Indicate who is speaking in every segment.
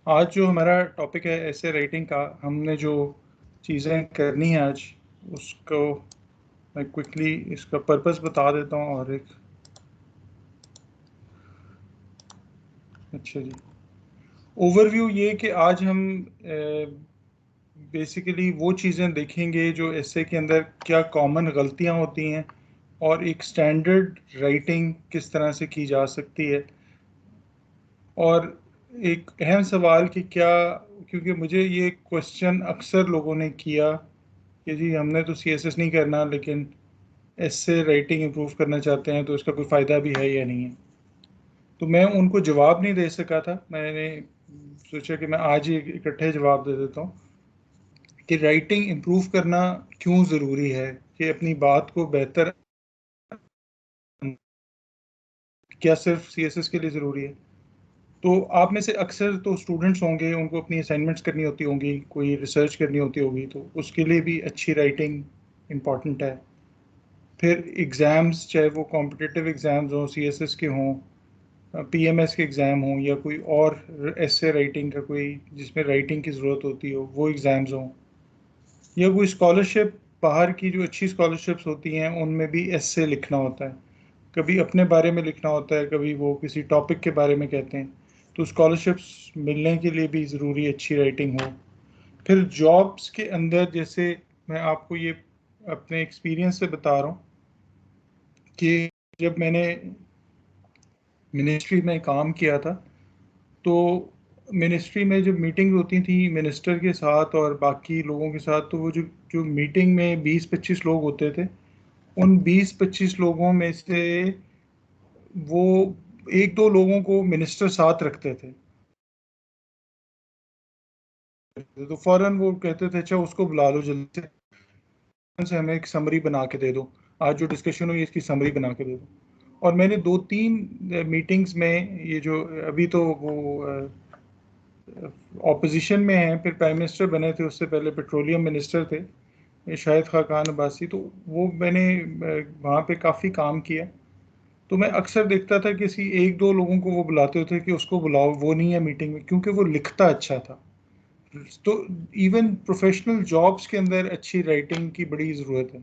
Speaker 1: आज जो हमारा टॉपिक है ऐसे राइटिंग का, हमने जो चीज़ें करनी है आज उसको मैं क्विकली इसका पर्पस बता देता हूँ। और एक अच्छा जी, ओवरव्यू ये कि आज हम बेसिकली वो चीज़ें देखेंगे जो ऐसे के अंदर क्या कॉमन गलतियाँ होती हैं और एक स्टैंडर्ड राइटिंग किस तरह से की जा सकती है। और एक अहम सवाल कि क्या, क्योंकि मुझे ये क्वेश्चन अक्सर लोगों ने किया कि जी हमने तो सीएसएस नहीं करना लेकिन इससे राइटिंग इम्प्रूव करना चाहते हैं, तो इसका कोई फ़ायदा भी है या नहीं है। तो मैं उनको जवाब नहीं दे सका था, मैंने सोचा कि मैं आज ही इकट्ठे जवाब दे देता हूँ कि राइटिंग इम्प्रूव करना क्यों ज़रूरी है, कि अपनी बात को बेहतर, क्या सिर्फ सीएसएस के लिए ज़रूरी है। तो आप में से अक्सर तो स्टूडेंट्स होंगे, उनको अपनी असाइनमेंट्स करनी होती होंगी, कोई रिसर्च करनी होती होगी, तो उसके लिए भी अच्छी राइटिंग इम्पॉर्टेंट है। फिर एग्ज़ाम्स, चाहे वो कॉम्पिटिटिव एग्ज़ाम्स हों, सीएसएस के हों, पीएमएस के एग्ज़ाम हों, या कोई और एसे राइटिंग का कोई जिसमें राइटिंग की ज़रूरत होती हो वो एग्ज़ाम्स हों, या कोई स्कॉलरशिप, बाहर की जो अच्छी स्कॉलरशिप्स होती हैं उनमें भी एसे लिखना होता है। कभी अपने बारे में लिखना होता है, कभी वो किसी टॉपिक के बारे में कहते हैं। तो स्कॉलरशिप्स मिलने के लिए भी ज़रूरी अच्छी राइटिंग हो। फिर जॉब्स के अंदर, जैसे मैं आपको ये अपने एक्सपीरियंस से बता रहा हूँ कि जब मैंने मिनिस्ट्री में काम किया था, तो मिनिस्ट्री में जब मीटिंग होती थी मिनिस्टर के साथ और बाकी लोगों के साथ, तो वो जो जो मीटिंग में 20-25 लोग होते थे, उन 20-25 लोगों में से वो एक दो लोगों को मिनिस्टर साथ रखते थे। तो फौरन वो कहते थे अच्छा उसको बुला लो जल्दी से हमें एक समरी बना के दे दो, आज जो डिस्कशन हुई इसकी समरी बना के दे दो। और मैंने 2-3 मीटिंग्स में, ये जो अभी तो वो ऑपोजिशन में हैं, फिर प्राइम मिनिस्टर बने थे, उससे पहले पेट्रोलियम मिनिस्टर थे शाहिद खाकान अब्बासी, तो वो मैंने वहाँ पे काफ़ी काम किया। तो मैं अक्सर देखता था कि किसी एक दो लोगों को वो बुलाते थे कि उसको बुलाओ, वो नहीं है मीटिंग में, क्योंकि वो लिखता अच्छा था। तो इवन प्रोफेशनल जॉब्स के अंदर अच्छी राइटिंग की बड़ी ज़रूरत है।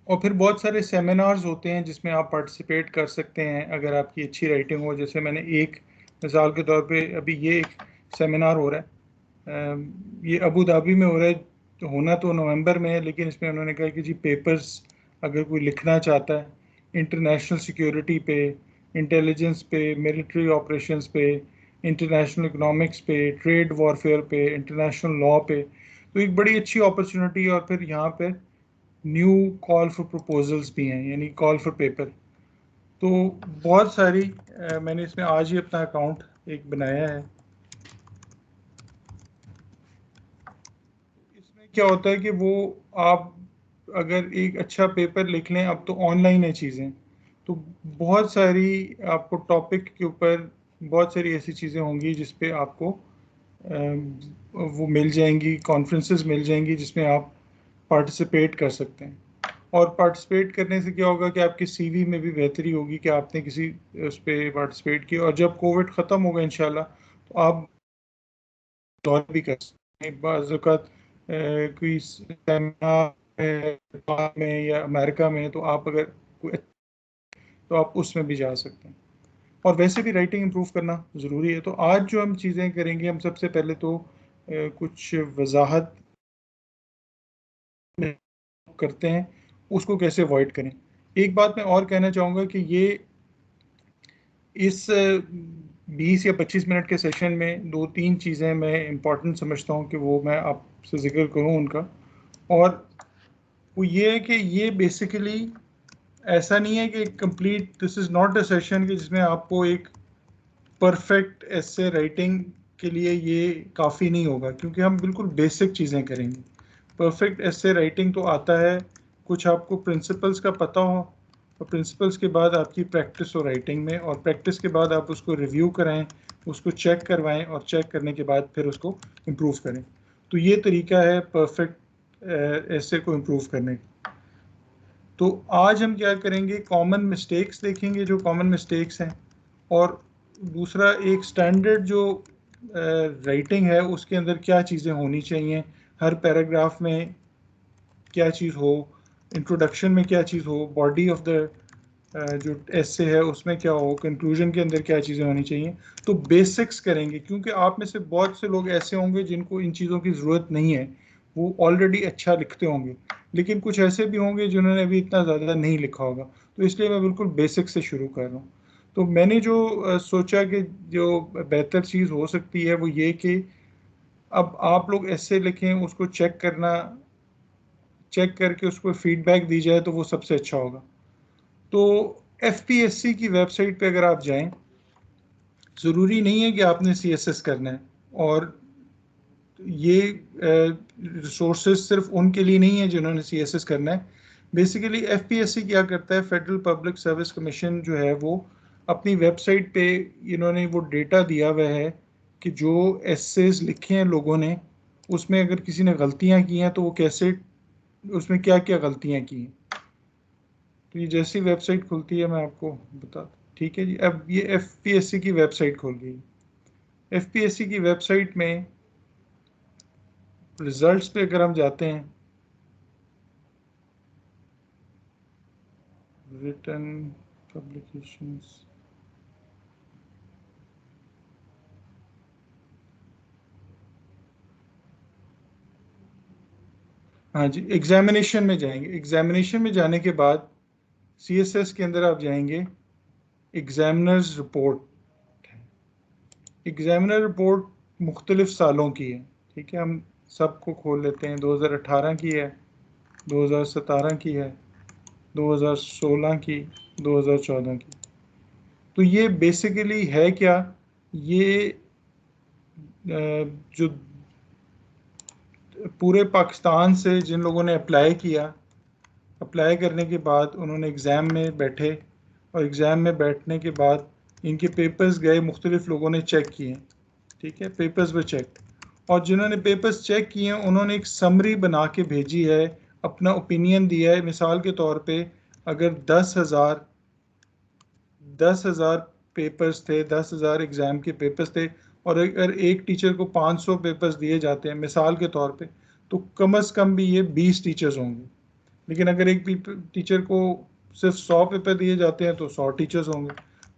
Speaker 1: और फिर बहुत सारे सेमिनार्स होते हैं जिसमें आप पार्टिसिपेट कर सकते हैं अगर आपकी अच्छी राइटिंग हो। जैसे मैंने एक मिसाल के तौर पे अभी ये एक सेमिनार हो रहा है, ये अबू धाबी में हो रहा है, तो होना तो नवंबर में है, लेकिन इसमें उन्होंने कहा कि जी पेपर्स अगर कोई लिखना चाहता है इंटरनेशनल सिक्योरिटी पे, इंटेलिजेंस पे, मिलिट्री ऑपरेशंस पे, इंटरनेशनल इकोनॉमिक्स पे, ट्रेड वॉरफेयर पे, इंटरनेशनल लॉ पे, तो एक बड़ी अच्छी अपॉर्चुनिटी है। और फिर यहाँ पे न्यू कॉल फॉर प्रपोजल्स भी हैं, यानी कॉल फॉर पेपर। तो बहुत सारी मैंने इसमें आज ही अपना अकाउंट एक बनाया है। इसमें क्या होता है कि वो आप अगर एक अच्छा पेपर लिख लें, अब तो ऑनलाइन है चीज़ें, तो बहुत सारी आपको टॉपिक के ऊपर बहुत सारी ऐसी चीज़ें होंगी जिस पे आपको वो मिल जाएंगी, कॉन्फ्रेंसेस मिल जाएंगी जिसमें आप पार्टिसिपेट कर सकते हैं। और पार्टिसिपेट करने से क्या होगा कि आपकी सीवी में भी बेहतरी होगी कि आपने किसी उस पर पार्टिसिपेट किया। और जब कोविड ख़त्म होगा इंशाल्लाह, तो आप दौर भी कर सकते हैं। बाज़ औक़ात कोई सेमिनार में या अमेरिका में, तो आप अगर तो आप उसमें भी जा सकते हैं। और वैसे भी राइटिंग इम्प्रूव करना ज़रूरी है। तो आज जो हम चीज़ें करेंगे, हम सबसे पहले तो कुछ वजाहत करते हैं उसको कैसे अवॉइड करें। एक बात मैं और कहना चाहूँगा कि ये इस 20 या 25 मिनट के सेशन में 2-3 चीज़ें मैं इम्पॉर्टेंट समझता हूँ कि वो मैं आपसे जिक्र करूँ उनका। और वो ये है कि ये बेसिकली ऐसा नहीं है कि complete, this is not a session कि जिसमें आपको एक परफेक्ट ऐसे राइटिंग के लिए ये काफ़ी नहीं होगा, क्योंकि हम बिल्कुल बेसिक चीज़ें करेंगे। परफेक्ट ऐसे राइटिंग तो आता है, कुछ आपको प्रिंसिपल्स का पता हो, और प्रिंसिपल्स के बाद आपकी प्रैक्टिस हो राइटिंग में, और प्रैक्टिस के बाद आप उसको रिव्यू कराएं, उसको चेक करवाएं, और चेक करने के बाद फिर उसको इम्प्रूव करें। तो ये तरीका है परफेक्ट ऐसे को इम्प्रूव करने का। तो आज हम क्या करेंगे, कॉमन मिस्टेक्स देखेंगे, जो कॉमन मिस्टेक्स हैं, और दूसरा एक स्टैंडर्ड जो राइटिंग है उसके अंदर क्या चीज़ें होनी चाहिए, हर पैराग्राफ में क्या चीज़ हो, इंट्रोडक्शन में क्या चीज़ हो, बॉडी ऑफ द जो एसे है उसमें क्या हो, कंक्लूजन के अंदर क्या चीज़ें होनी चाहिए। तो बेसिक्स करेंगे, क्योंकि आप में से बहुत से लोग ऐसे होंगे जिनको इन चीज़ों की ज़रूरत नहीं है, वो ऑलरेडी अच्छा लिखते होंगे, लेकिन कुछ ऐसे भी होंगे जिन्होंने अभी इतना ज़्यादा नहीं लिखा होगा। तो इसलिए मैं बिल्कुल बेसिक से शुरू कर रहा हूँ। तो मैंने जो सोचा कि जो बेहतर चीज़ हो सकती है वो ये कि अब आप लोग ऐसे लिखें, उसको चेक करके उसको फीडबैक दी जाए तो वो सबसे अच्छा होगा। तो एफपीएससी की वेबसाइट पे अगर आप जाएं, ज़रूरी नहीं है कि आपने सीएसएस करना है, और ये रिसोर्सेज सिर्फ उनके लिए नहीं है जिन्होंने सीएसएस करना है। बेसिकली एफपीएससी क्या करता है, फेडरल पब्लिक सर्विस कमीशन जो है वो अपनी वेबसाइट पे इन्होंने वो डेटा दिया हुआ है कि जो एसेज लिखे हैं लोगों ने, उसमें अगर किसी ने गलतियां की हैं तो वो कैसे, उसमें क्या क्या गलतियां की हैं। तो ये जैसी वेबसाइट खुलती है मैं आपको बता दूं। ठीक है जी, अब ये एफपीएससी की वेबसाइट खुल गई। एफपीएससी की वेबसाइट में रिजल्ट्स पे अगर हम जाते हैं, रिटन पब्लिकेशंस, हाँ जी, एग्जामिनेशन में जाएंगे। एग्जामिनेशन में जाने के बाद सीएसएस के अंदर आप जाएंगे, एग्जामिनर्स रिपोर्ट। एग्जामिनर रिपोर्ट मुख्तलिफ सालों की है। ठीक है, हम सबको खोल लेते हैं। 2018 की है, 2017 की है, 2016 की, 2014 की। तो ये बेसिकली है क्या, ये जो पूरे पाकिस्तान से जिन लोगों ने अप्लाई किया, अप्लाई करने के बाद उन्होंने एग्ज़ाम में बैठे, और एग्ज़ाम में बैठने के बाद इनके पेपर्स गए, मुख्तलिफ लोगों ने चेक किए। ठीक है, पेपर्स वे चेक, और जिन्होंने पेपर्स चेक किए हैं उन्होंने एक समरी बना के भेजी है, अपना ओपिनियन दिया है। मिसाल के तौर पे अगर 10,000 पेपर्स थे, 10,000 एग्ज़ाम के पेपर्स थे, और अगर एक टीचर को 500 पेपर्स दिए जाते हैं मिसाल के तौर पे, तो कम से कम भी ये 20 टीचर्स होंगे। लेकिन अगर एक टीचर को सिर्फ 100 पेपर दिए जाते हैं तो 100 टीचर्स होंगे।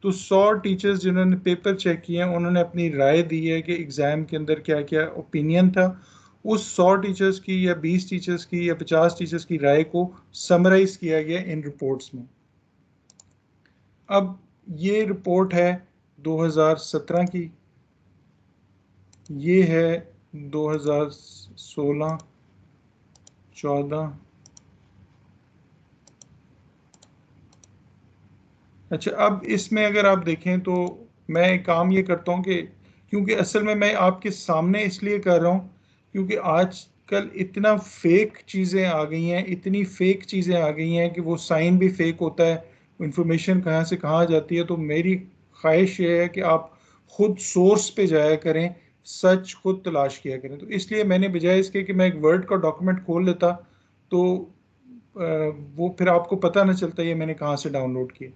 Speaker 1: तो 100 टीचर्स जिन्होंने पेपर चेक किए हैं उन्होंने अपनी राय दी है कि एग्ज़ाम के अंदर क्या क्या ओपिनियन था। उस 100 टीचर्स की या 20 टीचर्स की या 50 टीचर्स की राय को समराइज किया गया इन रिपोर्ट्स में। अब ये रिपोर्ट है 2017 की, ये है 2016, 14। अच्छा, अब इसमें अगर आप देखें तो मैं एक काम ये करता हूँ कि, क्योंकि असल में मैं आपके सामने इसलिए कर रहा हूँ क्योंकि आजकल इतना फेक चीज़ें आ गई हैं, इतनी फेक चीज़ें आ गई हैं कि वो साइन भी फेक होता है, इंफॉर्मेशन कहाँ से कहाँ जाती है। तो मेरी ख्वाहिश ये है कि आप खुद सोर्स पे जाया करें, सच खुद तलाश किया करें। तो इसलिए मैंने बजाय इसके कि मैं एक वर्ड का डॉक्यूमेंट खोल लेता तो वो फिर आपको पता ना चलता ये मैंने कहाँ से डाउनलोड किया।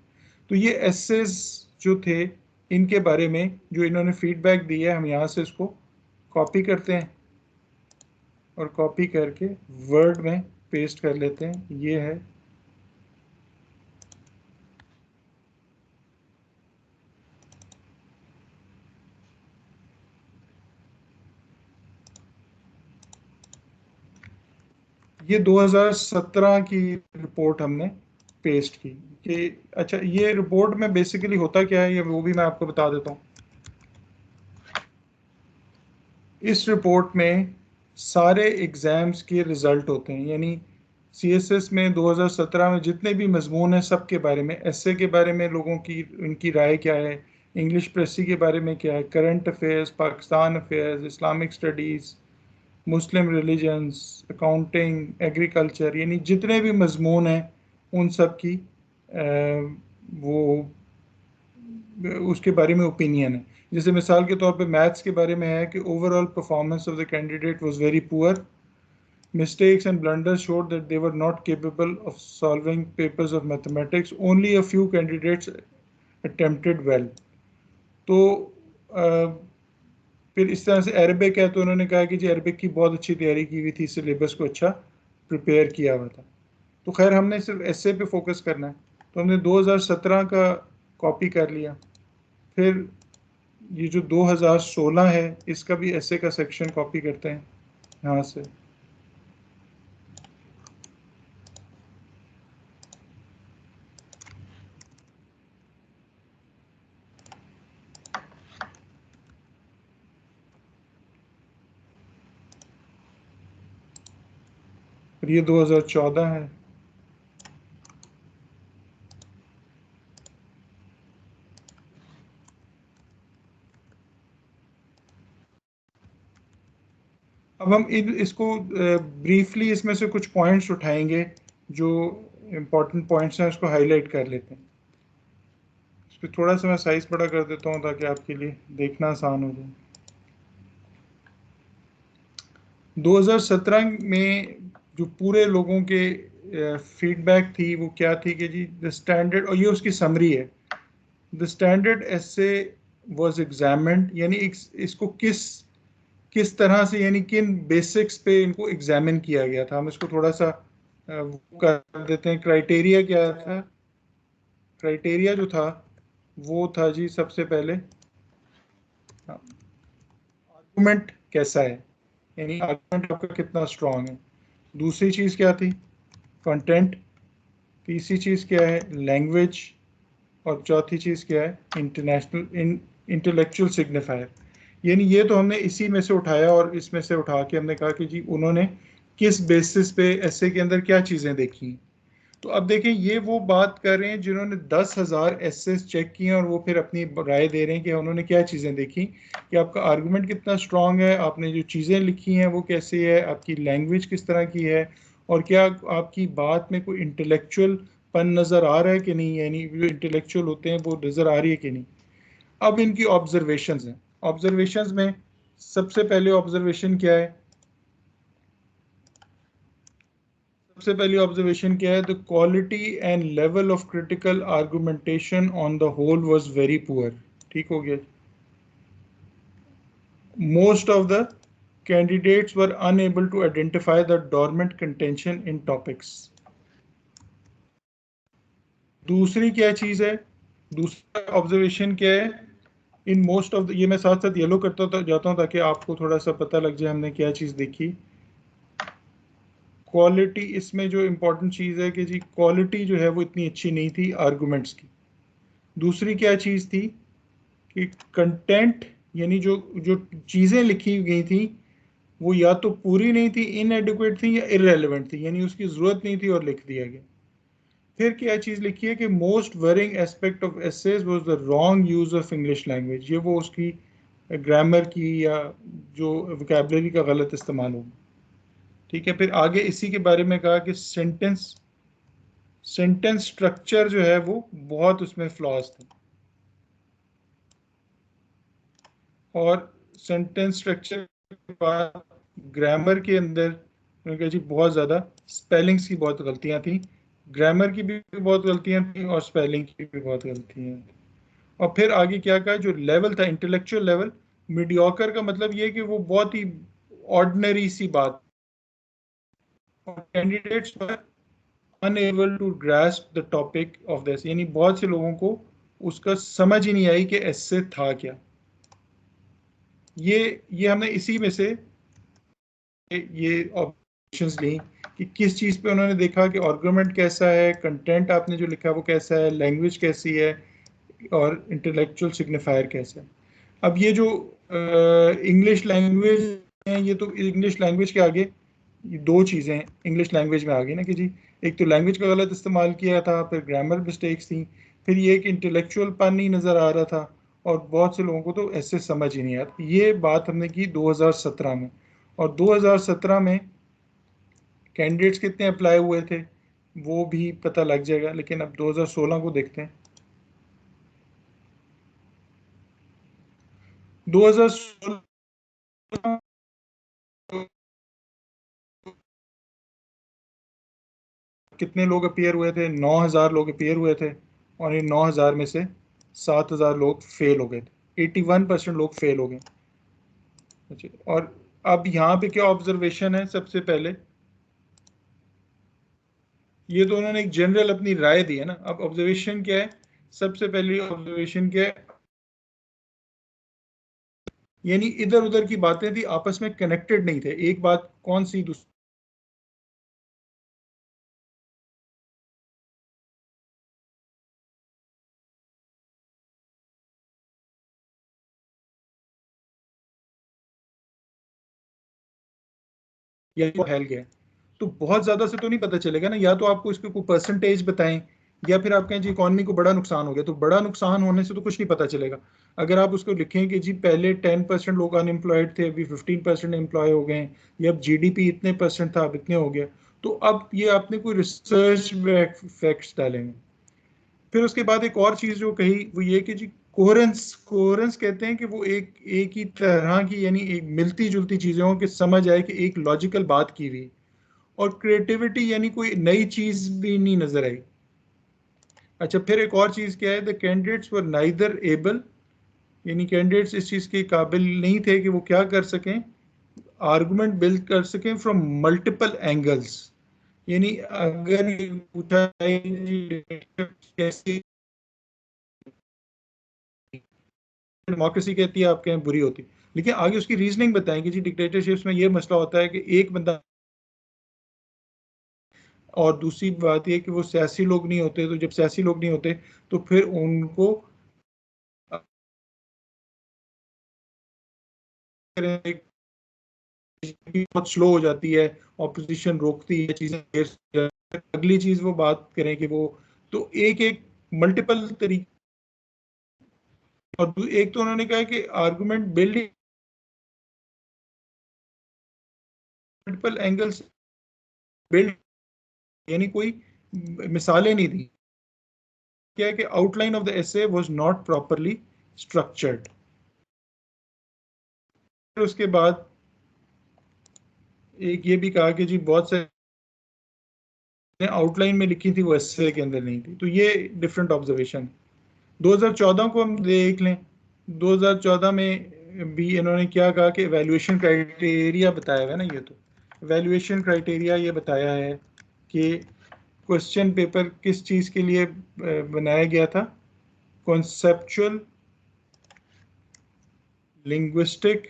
Speaker 1: तो ये एसेस जो थे, इनके बारे में जो इन्होंने फीडबैक दिया है, हम यहाँ से इसको कॉपी करते हैं और कॉपी करके वर्ड में पेस्ट कर लेते हैं। ये है, ये 2017 की रिपोर्ट हमने पेस्ट की कि अच्छा, ये रिपोर्ट में बेसिकली होता क्या है ये वो भी मैं आपको बता देता हूँ। इस रिपोर्ट में सारे एग्ज़ाम्स के रिज़ल्ट होते हैं, यानी सीएसएस में 2017 में जितने भी मजमून हैं सब के बारे में, एसए के बारे में लोगों की उनकी राय क्या है, इंग्लिश प्रेसी के बारे में क्या है, current affairs, Pakistan affairs, Islamic studies, Muslim religions, accounting, agriculture, यानी जितने भी मजमून हैं उन सब की वो उसके बारे में ओपिनियन है। जैसे मिसाल के तौर पे मैथ्स के बारे में है कि overall performance of the candidate was very poor, mistakes and blunders showed that they were not capable of solving papers of mathematics, only a few candidates attempted well। तो फिर इस तरह से अरबिक है, तो उन्होंने कहा कि जी अरबिक की बहुत अच्छी तैयारी की हुई थी, सिलेबस को अच्छा प्रिपेयर किया हुआ था। तो खैर हमने सिर्फ एस्से पे फोकस करना है, तो हमने 2017 का कॉपी कर लिया। फिर ये जो 2016 है इसका भी एस्से का सेक्शन कॉपी करते हैं यहाँ से। फिर ये 2014 है। अब हम इसको ब्रीफली इसमें से कुछ पॉइंट्स उठाएंगे, जो इम्पोर्टेंट पॉइंट्स हैं उसको हाईलाइट कर लेते हैं। इस पर थोड़ा सा मैं साइज बड़ा कर देता हूँ ताकि आपके लिए देखना आसान हो जाए। 2017 में जो पूरे लोगों के फीडबैक थी वो क्या थी कि जी द स्टैंडर्ड, और ये उसकी समरी है, the standard essay was examined, यानी इसको किस किस तरह से, यानी किन बेसिक्स पे इनको एग्जामिन किया गया था। हम इसको थोड़ा सा वो कर देते हैं। क्राइटेरिया क्या था? क्राइटेरिया जो था वो था जी सबसे पहले आर्गुमेंट कैसा है, यानी आर्गुमेंट आपका कितना स्ट्रांग है। दूसरी चीज़ क्या थी? कंटेंट। तीसरी चीज़ क्या है? लैंग्वेज। और चौथी चीज़ क्या है? International intellectual signifier. यानी ये तो हमने इसी में से उठाया, और इसमें से उठा के हमने कहा कि जी उन्होंने किस बेसिस पे ऐसे के अंदर क्या चीज़ें देखी। तो अब देखें, ये वो बात कर रहे हैं जिन्होंने 10,000 एसेस चेक किए और वो फिर अपनी राय दे रहे हैं कि उन्होंने क्या चीज़ें देखी, कि आपका आर्गुमेंट कितना स्ट्रांग है, आपने जो चीज़ें लिखी हैं वो कैसे है, आपकी लैंग्वेज किस तरह की है, और क्या आपकी बात में कोई इंटेलेक्चुअल पन नज़र आ रहा है कि नहीं, यानी जो इंटेलेक्चुअल होते हैं वो नज़र आ रही है कि नहीं। अब इनकी ऑब्जर्वेशंस हैं। ऑब्जर्वेशंस में सबसे पहले ऑब्जर्वेशन क्या है? सबसे पहली ऑब्जर्वेशन क्या है? The quality and level of critical argumentation on the whole was very poor. ठीक हो गया। Most of the candidates were unable to identify the dormant contention in topics. दूसरी क्या चीज है? दूसरा ऑब्जर्वेशन क्या है? इन मोस्ट ऑफ द, ये मैं साथ साथ येलो करता जाता हूँ ताकि आपको थोड़ा सा पता लग जाए हमने क्या चीज देखी। क्वालिटी, इसमें जो इम्पोर्टेंट चीज़ है कि जी क्वालिटी जो है वो इतनी अच्छी नहीं थी आर्गुमेंट्स की। दूसरी क्या चीज़ थी कि कंटेंट, यानी जो जो चीज़ें लिखी गई थी वो या तो पूरी नहीं थी, इनएडिक्वेट थी, या इरेलीवेंट थी, यानी उसकी ज़रूरत नहीं थी और लिख दिया गया। फिर क्या चीज़ लिखी है कि most worrying aspect of essays was the wrong use of English language. ये वो उसकी ग्रामर की या जो वोकैबलरी का गलत इस्तेमाल होगा। ठीक है। फिर आगे इसी के बारे में कहा कि सेंटेंस सेंटेंस स्ट्रक्चर जो है वो बहुत उसमें फ्लॉज थे, और सेंटेंस स्ट्रक्चर के बाद ग्रामर के अंदर मैंने कहा जी बहुत ज़्यादा स्पेलिंग्स की बहुत गलतियां थी, ग्रामर की भी बहुत गलतियां थी और स्पेलिंग की भी बहुत गलतियां थी। और फिर आगे क्या कहा, जो लेवल था इंटेलेक्चुअल लेवल, मीडियोकर का मतलब ये है कि वो बहुत ही ऑर्डिनरी सी बात, candidates unable to grasp the topic of this, यानी बहुत से लोगों को उसका समझ ही नहीं आई कि एस्से था क्या। ये हमने इसी में से ये ऑब्जर्वेशंस ली कि किस चीज़ पे उन्होंने देखा कि आर्गुमेंट कैसा है, कंटेंट आपने जो लिखा वो कैसा है, लैंग्वेज कैसी है, और इंटेलेक्चुअल सिग्निफायर कैसा है। अब ये जो इंग्लिश लैंग्वेज है, ये तो इंग्लिश लैंग्वेज के आगे ये दो चीज़ें इंग्लिश लैंग्वेज में आ गई ना कि जी एक तो लैंग्वेज का गलत इस्तेमाल किया था, फिर ग्रामर मिस्टेक्स थी, फिर ये एक इंटेलेक्चुअल पन नहीं नज़र आ रहा था, और बहुत से लोगों को तो ऐसे समझ ही नहीं आता। ये बात हमने की 2017 में, और 2017 में कैंडिडेट्स कितने अप्लाई हुए थे वो भी पता लग जाएगा, लेकिन अब 2016 को देखते हैं। 2016 कितने लोग अपीयर हुए थे? 9,000 लोग अपीयर हुए थे, और इन 9,000 में से 7,000 लोग फेल हो गए थे। 81% लोग फेल हो गए। अच्छा, और अब यहाँ पे क्या ऑब्जर्वेशन है? सबसे पहले ये तो उन्होंने एक जनरल अपनी राय दी है ना, अब ऑब्जर्वेशन क्या है? सबसे पहली ऑब्जर्वेशन क्या है? यानी इधर उधर की बातें थी, आपस में कनेक्टेड नहीं थे, एक बात कौन सी दूसरी या वो फैल गया। तो बहुत ज्यादा से तो नहीं पता चलेगा ना, या तो आपको इसके कोई परसेंटेज बताएं, या फिर आप कहें जी इकॉनमी को बड़ा नुकसान हो गया, तो बड़ा नुकसान होने से तो कुछ नहीं पता चलेगा। अगर आप उसको लिखें कि जी पहले 10% लोग अनएम्प्लॉयड थे, अभी 15% एम्प्लॉय हो गए हैं, या अब जीडीपी इतने परसेंट था अब इतने हो गया, तो अब ये आपने कोई रिसर्च फैक्ट्स डालेंगे। फिर उसके बाद एक और चीज जो कही वो ये कि जी कोहेरेंस, कोहेरेंस कहते हैं कि वो एक एक ही तरह की, यानी एक मिलती जुलती चीजें हों कि समझ आए कि एक लॉजिकल बात की हुई। और क्रिएटिविटी यानी कोई नई चीज भी नहीं नजर आई। अच्छा, फिर एक और चीज क्या है? The candidates were neither able, यानी कैंडिडेट्स इस चीज के काबिल नहीं थे कि वो क्या कर सकें, आर्गुमेंट बिल्ड कर सकें फ्रॉम मल्टीपल एंगल्स। यानी अगर ये पूछा जाए कि कैसी डेमोक्रेसी कहती है, आप कहें बुरी होती, लेकिन आगे उसकी रीजनिंग बताएं कि जी डिक्टेटरशिप्स में ये मसला होता है कि एक बंदा, और दूसरी बात यह कि वो सियासी लोग नहीं होते, तो जब सियासी लोग नहीं होते तो फिर उनको बहुत स्लो हो जाती है, ऑपोजिशन रोकती है चीजें देर से, अगली चीज वो बात करें कि वो, तो एक एक मल्टीपल तरीके। और एक तो उन्होंने कहा कि argument building multiple angles build, यानी कोई मिसालें नहीं दी। क्या है कि outline of the essay was not properly structured. फिर उसके बाद एक ये भी कहा कि जी बहुत से आउटलाइन में लिखी थी वो एसे के अंदर नहीं थी, तो ये डिफरेंट ऑब्जर्वेशन। 2014 को हम देख लें, 2014 में भी इन्होंने क्या कहा कि एवेल्युएशन क्राइटेरिया बताया हुआ है ना, ये तो एवेल्युएशन क्राइटेरिया ये बताया है कि क्वेश्चन पेपर किस चीज़ के लिए बनाया गया था, कॉन्सेप्चुअल, लिंग्विस्टिक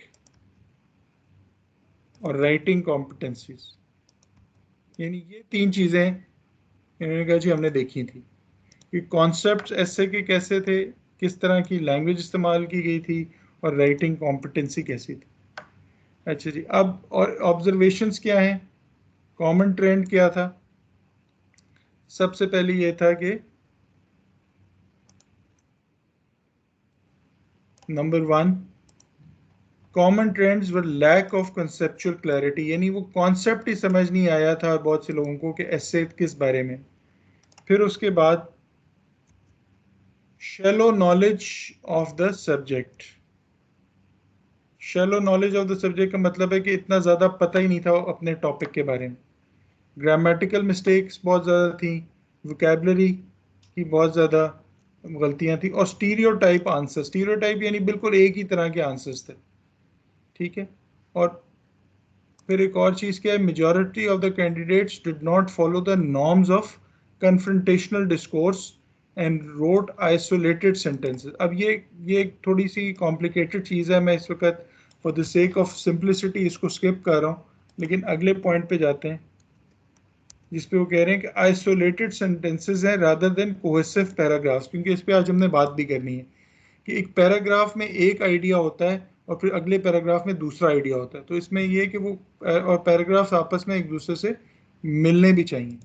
Speaker 1: और राइटिंग कॉम्पिटेंसीज। यानी ये तीन चीज़ें इन्होंने कहा जी हमने देखी थी कि कॉन्सेप्ट ऐसे के कैसे थे, किस तरह की लैंग्वेज इस्तेमाल की गई थी, और राइटिंग कॉम्पिटेंसी कैसी थी। अच्छा जी, अब और ऑब्जर्वेशंस क्या हैं, कॉमन ट्रेंड क्या था? सबसे पहले ये था कि number one, common trends were lack of conceptual clarity, यानी वो कॉन्सेप्ट ही समझ नहीं आया था बहुत से लोगों को कि ऐसे किस बारे में। फिर उसके बाद shallow knowledge of the subject. Shallow knowledge of the subject का मतलब है कि इतना ज़्यादा पता ही नहीं था अपने टॉपिक के बारे में। ग्रामेटिकल मिस्टेक्स बहुत ज़्यादा थी, वोकेबलरी की बहुत ज़्यादा गलतियां थी, और स्टीरियोटाइप आंसर, स्टीरियोटाइप यानी बिल्कुल एक ही तरह के आंसर्स थे। ठीक है। और फिर एक और चीज़ क्या है, majority of the candidates did not follow the norms of confrontational discourse and wrote isolated sentences. अब ये एक थोड़ी सी कॉम्प्लिकेटेड चीज़ है, मैं इस वक्त for the sake of simplicity इसको स्किप कर रहा हूँ, लेकिन अगले पॉइंट पे जाते हैं जिसपे वो कह रहे हैं कि आइसोलेटेड सेंटेंसेस हैं रादर देन कोहेसिव पैराग्राफ्स, क्योंकि इस पे आज हमने बात भी करनी है कि एक पैराग्राफ में एक आइडिया होता है और फिर अगले पैराग्राफ में दूसरा आइडिया होता है, तो इसमें ये है कि वो और पैराग्राफ्स आपस में एक दूसरे से मिलने भी चाहिए।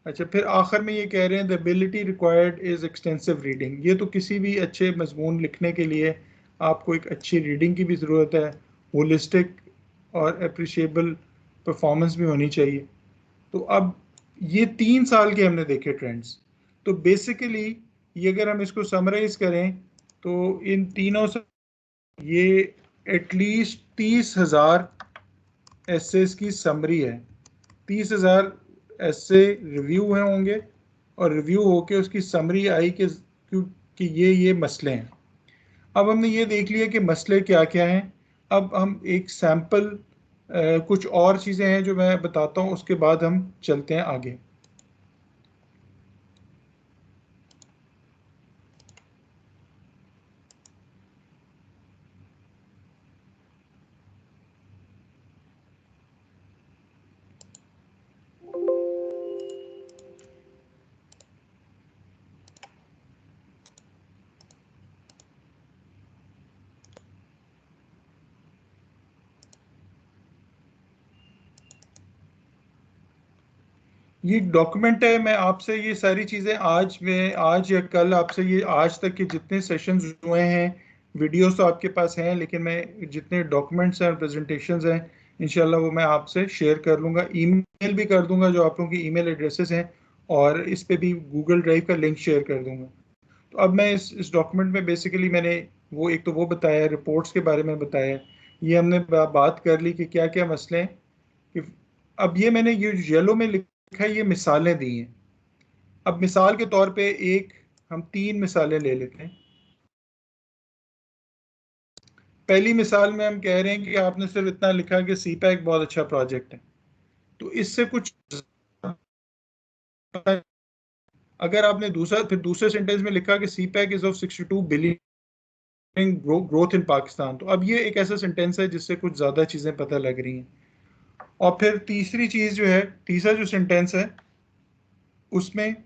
Speaker 1: अच्छा, फिर आखिर में ये कह रहे हैं the ability required is extensive reading. ये तो किसी भी अच्छे मजमून लिखने के लिए आपको एक अच्छी रीडिंग की भी ज़रूरत है, होलिस्टिक और अप्रिशिएबल परफॉर्मेंस भी होनी चाहिए। तो अब ये 3 साल के हमने देखे ट्रेंड्स। तो बेसिकली ये अगर हम इसको समराइज करें तो इन तीनों से ये एटलीस्ट 30,000 एसेस की समरी है। 30,000 ऐसे रिव्यू हुए होंगे और रिव्यू होके उसकी समरी आई कि ये मसले हैं। अब हमने ये देख लिया कि मसले क्या क्या हैं, अब हम एक सैंपल, कुछ और चीज़ें हैं जो मैं बताता हूँ, उसके बाद हम चलते हैं आगे। ये एक डॉक्यूमेंट है, मैं आपसे ये सारी चीज़ें आज या कल आपसे, ये आज तक के जितने सेशंस हुए हैं, वीडियोस तो आपके पास हैं, लेकिन मैं जितने डॉक्यूमेंट्स हैं, प्रेजेंटेशंस हैं, इंशाल्लाह वो मैं आपसे शेयर कर लूँगा, ईमेल भी कर दूंगा जो आप लोगों की ईमेल एड्रेसेस हैं, और इस पे भी गूगल ड्राइव का लिंक शेयर कर दूंगा। तो अब मैं इस डॉक्यूमेंट में बेसिकली मैंने वो एक तो वो बताया, रिपोर्ट्स के बारे में बताया, ये हमने बात कर ली कि क्या क्या मसले हैं कि, अब ये मैंने ये येलो में लिखा है, ये मिसालें दी हैं। अब मिसाल के तौर पे एक, हम तीन मिसालें ले लेते हैं। पहली मिसाल में हम कह रहे हैं कि आपने सिर्फ इतना लिखा कि सी पैक बहुत अच्छा प्रोजेक्ट है, तो इससे कुछ, अगर आपने दूसरे सेंटेंस में लिखा कि CPEC is of 62 billion growth in Pakistan, तो अब ये एक ऐसा सेंटेंस है जिससे कुछ ज्यादा चीजें पता लग रही हैं। और फिर तीसरी चीज जो है, तीसरा जो सेंटेंस है, उसमें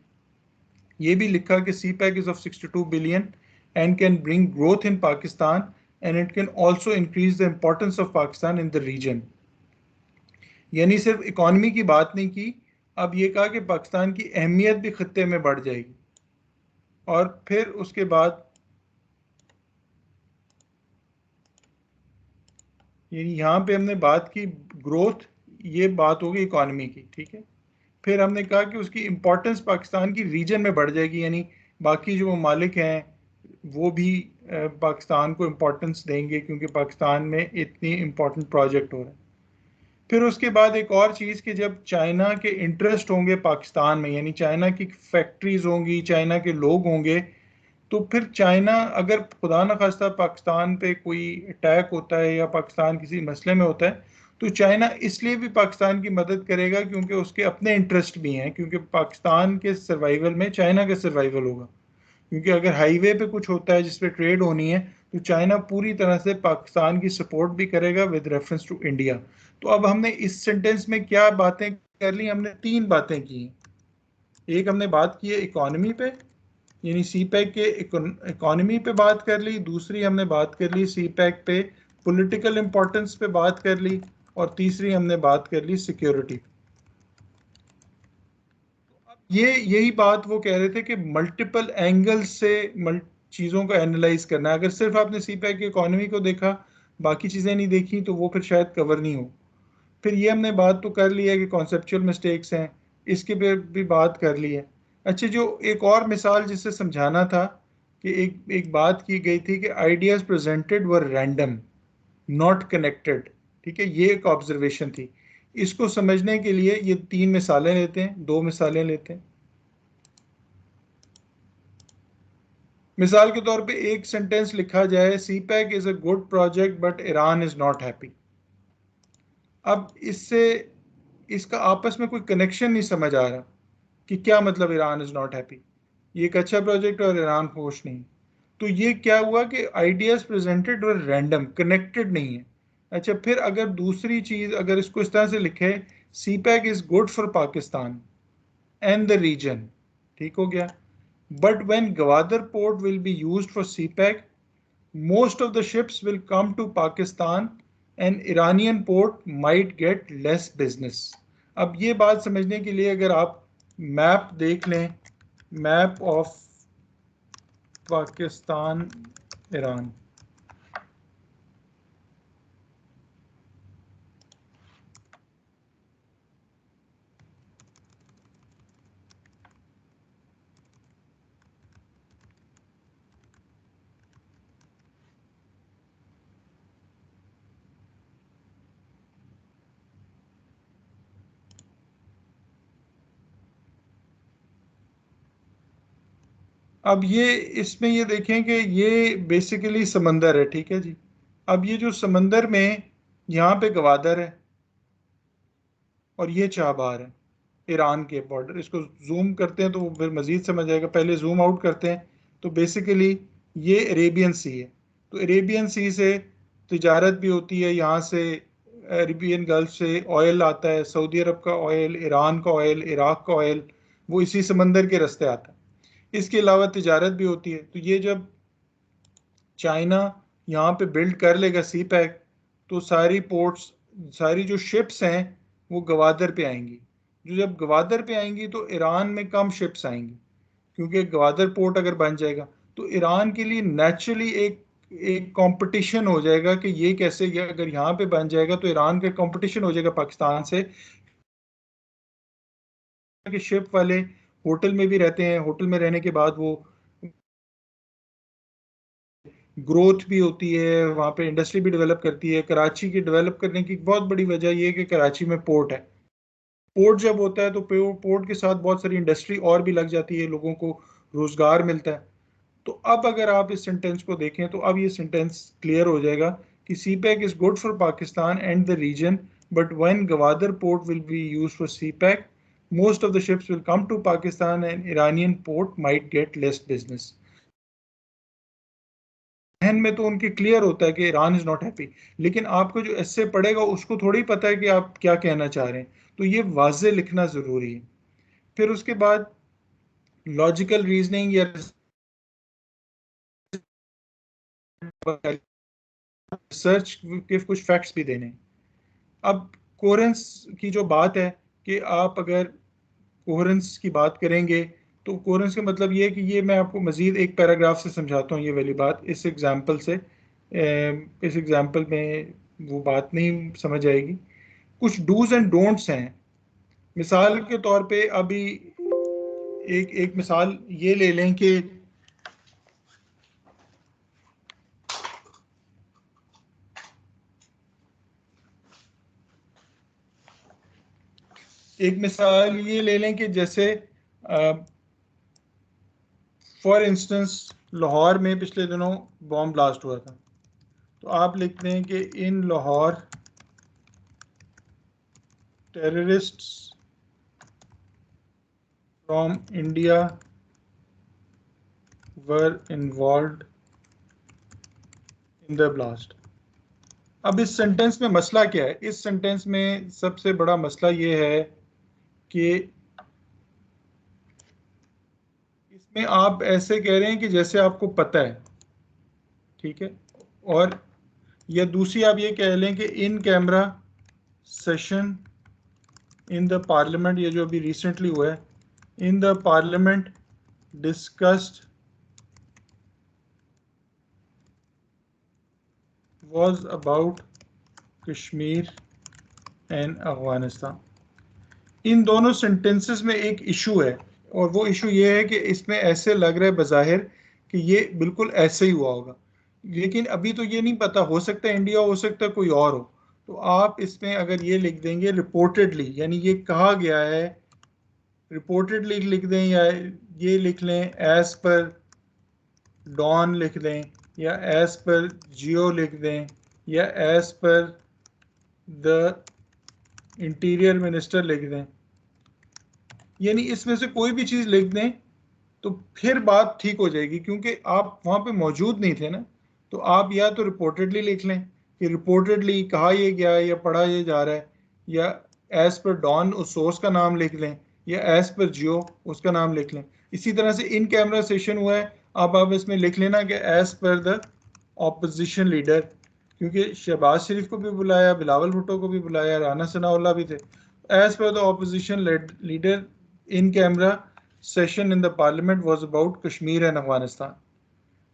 Speaker 1: ये भी लिखा कि CPEC is of 62 billion and can bring growth in Pakistan and it can also increase the importance of Pakistan in the region. यानी सिर्फ इकॉनमी की बात नहीं की, अब ये कहा कि पाकिस्तान की अहमियत भी खत्ते में बढ़ जाएगी। और फिर उसके बाद यहाँ पे हमने बात की ग्रोथ, ये बात होगी इकॉनमी की, ठीक है। फिर हमने कहा कि उसकी इम्पोर्टेंस पाकिस्तान की रीजन में बढ़ जाएगी, यानी बाकी जो ममालिक हैं वो भी पाकिस्तान को इम्पोर्टेंस देंगे क्योंकि पाकिस्तान में इतनी इम्पोर्टेंट प्रोजेक्ट हो रहे हैं। फिर उसके बाद एक और चीज़ कि जब चाइना के इंटरेस्ट होंगे पाकिस्तान में, यानी चाइना की फैक्ट्रीज होंगी, चाइना के लोग होंगे, तो फिर चाइना अगर खुदा न खास्ता पाकिस्तान पे कोई अटैक होता है या पाकिस्तान किसी मसले में होता है, तो चाइना इसलिए भी पाकिस्तान की मदद करेगा क्योंकि उसके अपने इंटरेस्ट भी हैं, क्योंकि पाकिस्तान के सर्वाइवल में चाइना का सर्वाइवल होगा। क्योंकि अगर हाईवे पे कुछ होता है जिस पे ट्रेड होनी है, तो चाइना पूरी तरह से पाकिस्तान की सपोर्ट भी करेगा विद रेफरेंस टू इंडिया। तो अब हमने इस सेंटेंस में क्या बातें कर ली, हमने तीन बातें की हैं। एक हमने बात की है इकोनॉमी पे, यानी सी पैक के इकोनॉमी पे बात कर ली। दूसरी हमने बात कर ली सी पैक पे पॉलिटिकल इंपॉर्टेंस पे बात कर ली। और तीसरी हमने बात कर ली सिक्योरिटी। ये यही बात वो कह रहे थे कि मल्टीपल एंगल्स से चीज़ों को एनालाइज करना है। अगर सिर्फ आपने सी पैक की इकोनॉमी को देखा, बाकी चीज़ें नहीं देखी, तो वो फिर शायद कवर नहीं हो। फिर ये हमने बात तो कर ली है कि कॉन्सेप्चुअल मिस्टेक्स हैं, इसके पे भी बात कर ली है। अच्छा, जो एक और मिसाल जिससे समझाना था कि एक एक बात की गई थी कि ideas presented were random not connected, ठीक है, ये एक ऑब्जर्वेशन थी। इसको समझने के लिए ये तीन मिसालें लेते हैं, दो मिसालें लेते हैं। मिसाल के तौर पे एक सेंटेंस लिखा जाए, CPEC is a good project but Iran is not happy. अब इससे इसका आपस में कोई कनेक्शन नहीं समझ आ रहा कि क्या मतलब ईरान इज नॉट हैप्पी। ये एक अच्छा प्रोजेक्ट और ईरान खुश नहीं। तो ये क्या हुआ कि आइडियाज प्रेजेंटेड और रैंडम कनेक्टेड नहीं है। अच्छा, फिर अगर दूसरी चीज, अगर इसको इस तरह से लिखे, CPEC is good for Pakistan and the region, ठीक हो गया। But when Gwadar port will be used for CPEC, most of the ships will come to Pakistan and Iranian port might get less business। अब ये बात समझने के लिए अगर आप मैप देख लें, मैप ऑफ पाकिस्तान ईरान, अब ये इसमें ये देखें कि ये बेसिकली समंदर है, ठीक है जी। अब ये जो समंदर में यहाँ पे गवादर है और ये चाबार है, ईरान के बॉर्डर, इसको जूम करते हैं तो वो फिर मजीद समझ आएगा, पहले जूम आउट करते हैं तो बेसिकली ये अरेबियन सी है। तो अरेबियन सी से तिजारत भी होती है, यहाँ से अरेबियन गल्फ से ऑयल आता है, सऊदी अरब का ऑयल, ईरान का ऑयल, इराक का ऑयल, वो इसी समंदर के रास्ते आता है। इसके अलावा तिजारत भी होती है। तो ये जब चाइना यहाँ पे बिल्ड कर लेगा सी पैक, तो सारी पोर्ट्स, सारी जो शिप्स हैं वो गवादर पे आएंगी। जो जब गवादर पे आएंगी तो ईरान में कम शिप्स आएंगी, क्योंकि गवादर पोर्ट अगर बन जाएगा तो ईरान के लिए नेचुरली एक एक कंपटीशन हो जाएगा कि ये कैसे, ये अगर यहाँ पे बन जाएगा तो ईरान का कंपटीशन हो जाएगा पाकिस्तान से, कि शिप वाले होटल में भी रहते हैं, होटल में रहने के बाद वो ग्रोथ भी होती है, वहाँ पे इंडस्ट्री भी डेवलप करती है। कराची की डेवलप करने की बहुत बड़ी वजह ये है कि कराची में पोर्ट है। पोर्ट जब होता है तो पोर्ट के साथ बहुत सारी इंडस्ट्री और भी लग जाती है, लोगों को रोजगार मिलता है। तो अब अगर आप इस सेंटेंस को देखें तो अब ये सेंटेंस क्लियर हो जाएगा कि CPEC is good for Pakistan and the region, but when Gwadar port will be used for CPEC, most of the ships will come to Pakistan and Iranian port might get less business. जहन में तो उनके clear होता है कि Iran is not happy, लेकिन आपको जो ऐसे पढ़ेगा उसको थोड़ी पता है कि आप क्या कहना चाह रहे हैं। तो ये वाजे लिखना जरूरी है। फिर उसके बाद लॉजिकल रीजनिंग या रिसर्च के कुछ फैक्ट्स भी देने। अब कोहेरेंस की जो बात है कि आप अगर कोहेरेंस की बात करेंगे तो कोहेरेंस का मतलब ये है कि ये मैं आपको मजीद एक पैराग्राफ से समझाता हूँ ये वाली बात, इस एग्जाम्पल से। इस एग्जाम्पल में वो बात नहीं समझ आएगी। कुछ डूज एंड डोंट्स हैं। मिसाल के तौर पे अभी एक एक मिसाल ये ले लें कि जैसे फॉर इंस्टेंस लाहौर में पिछले दिनों बॉम्ब ब्लास्ट हुआ था। तो आप लिखते हैं कि in Lahore terrorists from India were involved in the blast. अब इस सेंटेंस में मसला क्या है? इस सेंटेंस में सबसे बड़ा मसला ये है कि इसमें आप ऐसे कह रहे हैं कि जैसे आपको पता है, ठीक है। और या दूसरी आप ये कह लें कि in camera session in the parliament, ये जो अभी रिसेंटली हुआ है, in the parliament discussed was about Kashmir and Afghanistan. इन दोनों सेंटेंसेस में एक इशू है, और वो इशू ये है कि इसमें ऐसे लग रहा है बज़ाहिर कि ये बिल्कुल ऐसे ही हुआ होगा, लेकिन अभी तो ये नहीं पता, हो सकता है इंडिया, हो सकता है कोई और हो। तो आप इसमें अगर ये लिख देंगे रिपोर्टेडली, यानी ये कहा गया है, रिपोर्टेडली लिख दें, या ये लिख लें एज पर डॉन लिख दें, या एज पर जियो लिख दें, या as per the interior minister लिख दें, यानी इसमें से कोई भी चीज़ लिख दें तो फिर बात ठीक हो जाएगी, क्योंकि आप वहाँ पे मौजूद नहीं थे ना। तो आप या तो रिपोर्टेडली लिख लें कि रिपोर्टेडली कहा यह गया है या पढ़ा ये जा रहा है, या एज पर डॉन उस सोर्स का नाम लिख लें, या एज पर जियो उसका नाम लिख लें। इसी तरह से इन कैमरा सेशन हुआ है, आप इसमें लिख लेना कि as per the opposition leader, क्योंकि शहबाज शरीफ को भी बुलाया, बिलावल भुट्टो को भी बुलाया, राना सनाउल्लाह भी थे। As per the opposition leader in camera session in the parliament was about Kashmir and Afghanistan.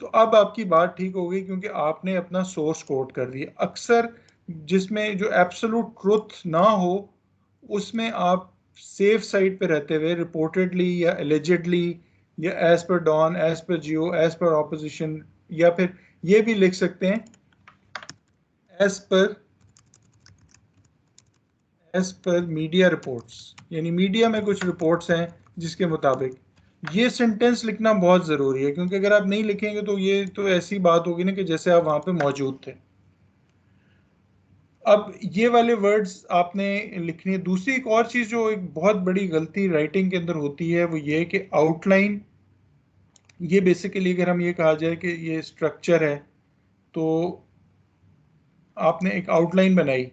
Speaker 1: तो अब आपकी बात ठीक हो गई, क्योंकि आपने अपना सोर्स कोट कर दिया। अक्सर जिसमें जो एब्सोल्यूट ट्रुथ ना हो उसमें आप सेफ साइड पे रहते हुए रिपोर्टेडली या एलिजिडली या as per don, as per जियो, एज पर ऑपोजिशन, या फिर ये भी लिख सकते हैं एज पर मीडिया रिपोर्ट्स, यानी मीडिया में कुछ रिपोर्ट्स हैं जिसके मुताबिक। ये सेंटेंस लिखना बहुत ज़रूरी है, क्योंकि अगर आप नहीं लिखेंगे तो ये तो ऐसी बात होगी ना कि जैसे आप वहाँ पे मौजूद थे। अब ये वाले वर्ड्स आपने लिखनी है। दूसरी एक और चीज जो एक बहुत बड़ी गलती राइटिंग के अंदर होती है वो ये है कि आउटलाइन, ये बेसिकली अगर हम ये कहा जाए कि ये स्ट्रक्चर है, तो आपने एक आउटलाइन बनाई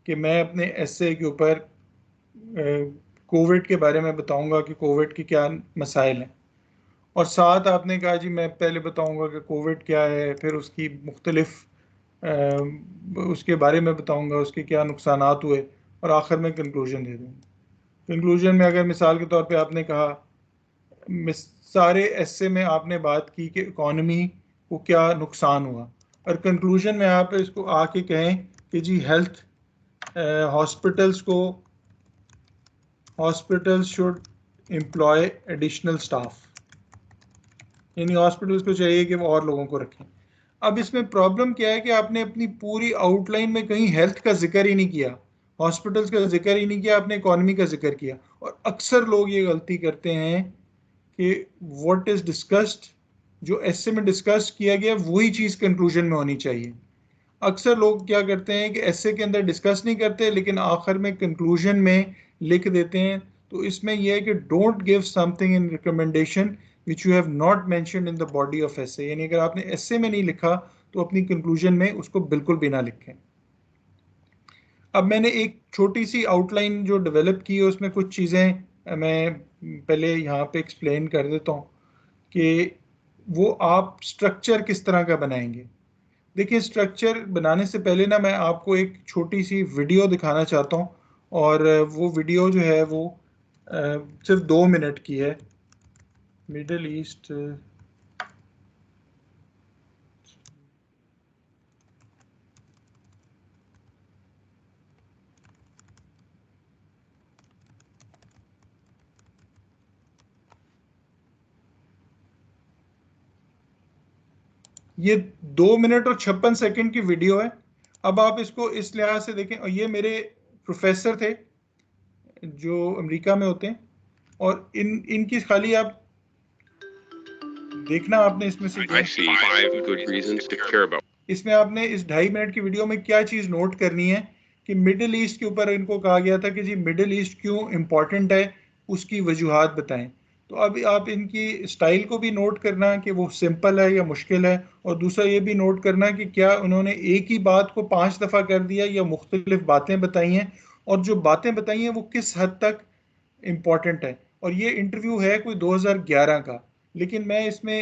Speaker 1: कि मैं अपने एसे के ऊपर कोविड के बारे में बताऊंगा कि कोविड के क्या मसाइल हैं, और साथ आपने कहा जी मैं पहले बताऊंगा कि कोविड क्या है, फिर उसकी मुख्तलिफ उसके बारे में बताऊंगा उसके क्या नुकसानात हुए, और आखिर में कंक्लूजन दे दूंगा। कंक्लूजन में अगर मिसाल के तौर पे आपने कहा, सारे एस्से में आपने बात की कि इकॉनमी को क्या नुकसान हुआ, और कंक्लूजन में आप इसको आके कहें कि जी हेल्थ हॉस्पिटल्स को hospitals should employ additional staff, यानी हॉस्पिटल्स को चाहिए कि वो और लोगों को रखें। अब इसमें प्रॉब्लम क्या है कि आपने अपनी पूरी आउटलाइन में कहीं हेल्थ का जिक्र ही नहीं किया, हॉस्पिटल्स का जिक्र ही नहीं किया, आपने इकॉनमी का जिक्र किया। और अक्सर लोग ये गलती करते हैं कि व्हाट इज डिस्कस्ड, जो एस्से में डिस्कस किया गया वही चीज़ कंक्लूजन में होनी चाहिए। अक्सर लोग क्या करते हैं कि एस्से के अंदर डिस्कस नहीं करते लेकिन आखिर में कंक्लूजन में लिख देते हैं। तो इसमें यह है कि don't give something in recommendation which you have not mentioned in the body of essay, यानी अगर आपने एस्से में नहीं लिखा तो अपनी कंक्लूजन में उसको बिल्कुल भी ना लिखें। अब मैंने एक छोटी सी आउटलाइन जो डेवलप की है उसमें कुछ चीज़ें मैं पहले यहाँ पे एक्सप्लेन कर देता हूँ कि वो आप स्ट्रक्चर किस तरह का बनाएंगे। देखिए, स्ट्रक्चर बनाने से पहले ना मैं आपको एक छोटी सी वीडियो दिखाना चाहता हूँ, और वो वीडियो जो है वो सिर्फ 2 मिनट की है। मिडल ईस्ट, ये 2 मिनट और 56 सेकंड की वीडियो है। अब आप इसको इस लिहाज से देखें, और ये मेरे प्रोफेसर थे जो अमेरिका में होते हैं, और इनकी खाली आप देखना, आपने इसमें से
Speaker 2: I see 5 good reasons to care about.
Speaker 1: इसमें आपने इस 2.5 मिनट की वीडियो में क्या चीज़ नोट करनी है कि मिडिल ईस्ट के ऊपर इनको कहा गया था कि जी मिडिल ईस्ट क्यों इम्पॉर्टेंट है, उसकी वजूहात बताएं। तो अब आप इनकी स्टाइल को भी नोट करना कि वो सिंपल है या मुश्किल है, और दूसरा ये भी नोट करना कि क्या उन्होंने एक ही बात को 5 दफ़ा कर दिया या मुख्तलिफ बातें बताई हैं, और जो बातें बताई हैं वो किस हद तक इम्पॉर्टेंट है। और ये इंटरव्यू है कोई 2011 का, लेकिन मैं इसमें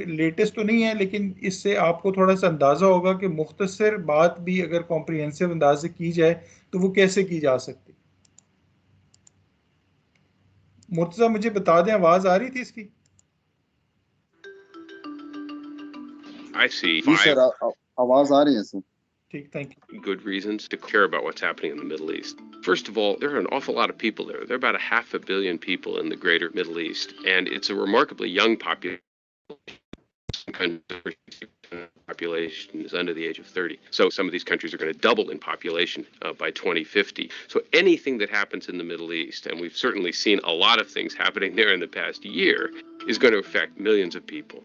Speaker 1: लेटेस्ट तो नहीं है, लेकिन इससे आपको थोड़ा सा अंदाज़ा होगा कि मुख्तसर बात भी अगर कॉम्प्रिहेंसिव अंदाज से की जाए तो वो कैसे की जा सकती। मुर्तज़ा मुझे बता दें, आवाज़ आ रही थी इसकी?
Speaker 2: I see
Speaker 3: जी सर,
Speaker 2: 5
Speaker 3: आवाज आ रही है सर।
Speaker 1: ठीक, thank you.
Speaker 2: good reasons to care about what's happening in the Middle East. First of all, there are an awful lot of people there. There are about 500 million people in the greater Middle East, and it's a remarkably young population. Population is under the age of 30. So some of these countries are going to double in population by 2050. So anything that happens in the Middle East, and we've certainly seen a lot of things happening there in the past year, is going to affect millions of people.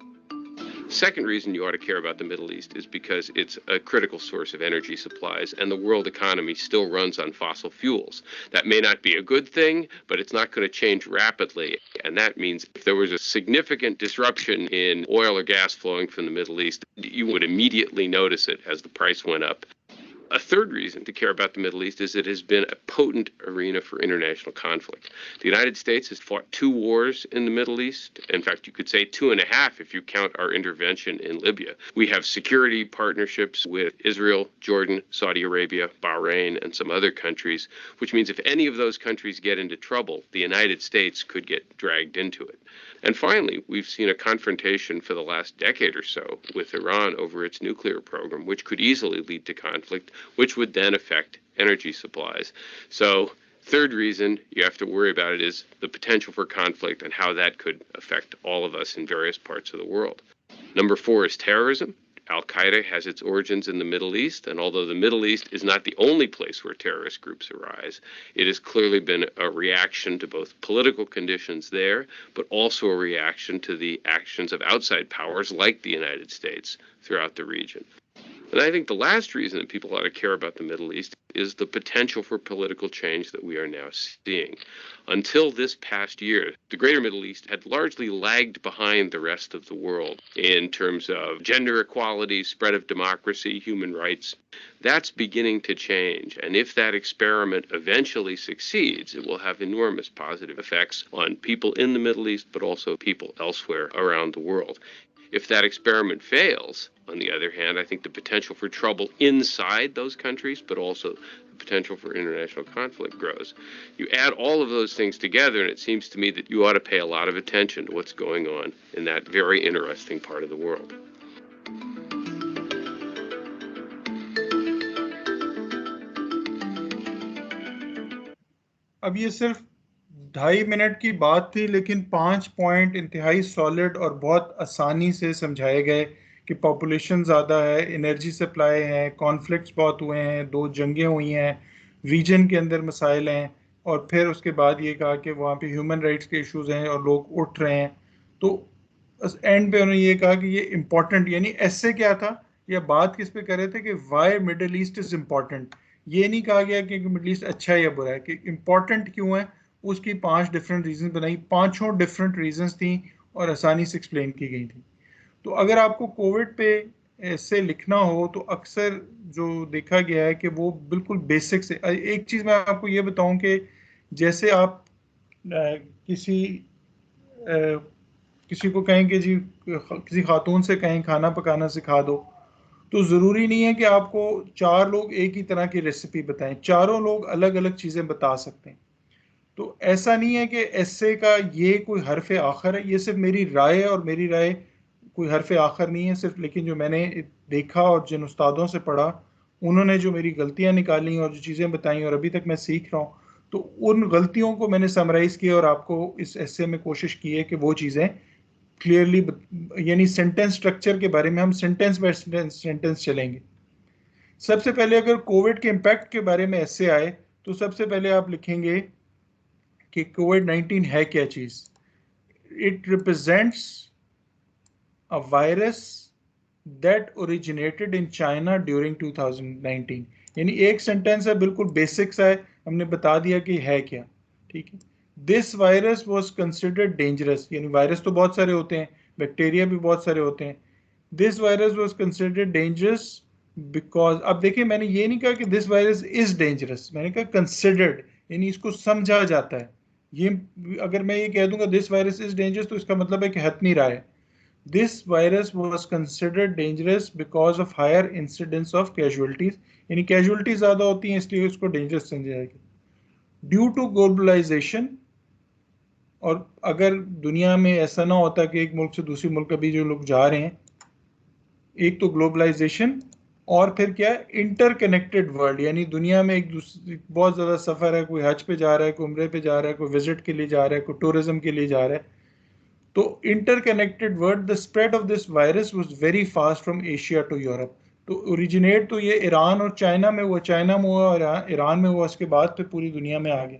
Speaker 2: Second reason you ought to care about the Middle East is because it's a critical source of energy supplies, and the world economy still runs on fossil fuels. That may not be a good thing, but it's not going to change rapidly. And that means if there was a significant disruption in oil or gas flowing from the Middle East, you would immediately notice it as the price went up. A third reason to care about the Middle East is it has been a potent arena for international conflict. The United States has fought 2 wars in the Middle East. In fact, you could say 2.5 if you count our intervention in Libya. We have security partnerships with Israel, Jordan, Saudi Arabia, Bahrain, and some other countries, which means if any of those countries get into trouble, the United States could get dragged into it. And finally, we've seen a confrontation for the last decade or so with Iran over its nuclear program, which could easily lead to conflict, which would then affect energy supplies. So, third reason you have to worry about it is the potential for conflict and how that could affect all of us in various parts of the world. Number 4 is terrorism. Al-Qaeda has its origins in the Middle East, and although the Middle East is not the only place where terrorist groups arise, it has clearly been a reaction to both political conditions there, but also a reaction to the actions of outside powers like the United States throughout the region. And I think the last reason that people ought to care about the Middle East is the potential for political change that we are now seeing. Until this past year, the greater Middle East had largely lagged behind the rest of the world in terms of gender equality, spread of democracy, human rights. That's beginning to change. And if that experiment eventually succeeds, it will have enormous positive effects on people in the Middle East, but also people elsewhere around the world. If that experiment fails, on the other hand, I think the potential for trouble inside those countries, but also the potential for international conflict grows. You add all of those things together, and it seems to me that you ought to pay a lot of attention to what's going on in that very interesting part of the world.
Speaker 1: अब ये सिर्फ 2.5 minute की बात थी, लेकिन 5 point इंतहाई solid और बहुत आसानी से समझाए गए कि पॉपुलेशन ज़्यादा है, एनर्जी सप्लाई है, कॉन्फ्लिक्ट्स बहुत हुए हैं, 2 जंगें हुई हैं, रीजन के अंदर मसाइल हैं, और फिर उसके बाद ये कहा कि वहाँ पे ह्यूमन राइट्स के इश्यूज हैं और लोग उठ रहे हैं। तो एंड पे उन्होंने ये कहा कि ये इम्पोर्टेंट, यानी ऐसे क्या था, या बात किस पे कर रहे थे कि why Middle East is important. ये नहीं कहा गया कि मिडिल ईस्ट अच्छा है या बुरा है, कि इम्पोर्टेंट क्यों है, उसकी 5 डिफरेंट रीजन बनाई, 5 डिफरेंट रीजंस थी और आसानी से एक्सप्लेन की गई थी। तो अगर आपको कोविड पे ऐसे लिखना हो तो अक्सर जो देखा गया है कि वो बिल्कुल बेसिक से, एक चीज़ मैं आपको ये बताऊं कि जैसे आप किसी किसी को कहें कि जी किसी खातून से कहें खाना पकाना सिखा दो, तो ज़रूरी नहीं है कि आपको 4 लोग एक ही तरह की रेसिपी बताएं, चारों लोग अलग अलग चीज़ें बता सकते हैं। तो ऐसा नहीं है कि ऐसे का ये कोई हरफ आखर है, ये सिर्फ मेरी राय है, और मेरी राय कोई हरफ आखर नहीं है सिर्फ, लेकिन जो मैंने देखा और जिन उस्तादों से पढ़ा, उन्होंने जो मेरी गलतियां निकाली और जो चीज़ें बताई और अभी तक मैं सीख रहा हूँ, तो उन गलतियों को मैंने समराइज किया और आपको इस ऐसे में कोशिश की है कि वो चीज़ें क्लियरली, यानी सेंटेंस स्ट्रक्चर के बारे में हम सेंटेंस बाय सेंटेंस चलेंगे। सबसे पहले अगर कोविड के इम्पैक्ट के बारे में ऐसे आए, तो सबसे पहले आप लिखेंगे कि कोविड-19 है क्या चीज। It represents a virus that originated in China during 2019। यानी एक सेंटेंस है, बिल्कुल बेसिक सा है, हमने बता दिया कि है क्या। ठीक है, this virus was considered dangerous, यानी वायरस तो बहुत सारे होते हैं, बैक्टीरिया भी बहुत सारे होते हैं। This virus was considered dangerous because, अब देखिए मैंने ये नहीं कहा कि दिस वायरस इज डेंजरस, मैंने कहा कंसिडर्ड, यानी इसको समझा जाता है। ये अगर मैं ये कह दूंगा दिस वायरस इज डेंजरस, तो इसका मतलब है कि हतमी रहा है। This virus was considered dangerous because of higher incidence of casualties, यानी कैजुअलिटीज ज्यादा होती हैं इसलिए उसको डेंजरस समझा जाएगा। ड्यू टू ग्लोबलाइजेशन, और अगर दुनिया में ऐसा ना होता कि एक मुल्क से दूसरे मुल्क अभी जो लोग जा रहे हैं, एक तो ग्लोबलाइजेशन और फिर क्या है, इंटरकनेक्टेड वर्ल्ड, यानी दुनिया में एक दूसरे बहुत ज़्यादा सफ़र है, कोई हज पे जा रहा है, कोई उम्रे पे जा रहा है, कोई विजिट के लिए जा रहा है, कोई टूरिज्म के लिए जा रहा है। तो interconnected world, the spread of this virus was very fast from Asia to Europe. तो ओरिजिनेट तो ये ईरान और चाइना में हुआ, चाइना में हुआ और ईरान में हुआ, उसके बाद फिर पूरी दुनिया में आ गया।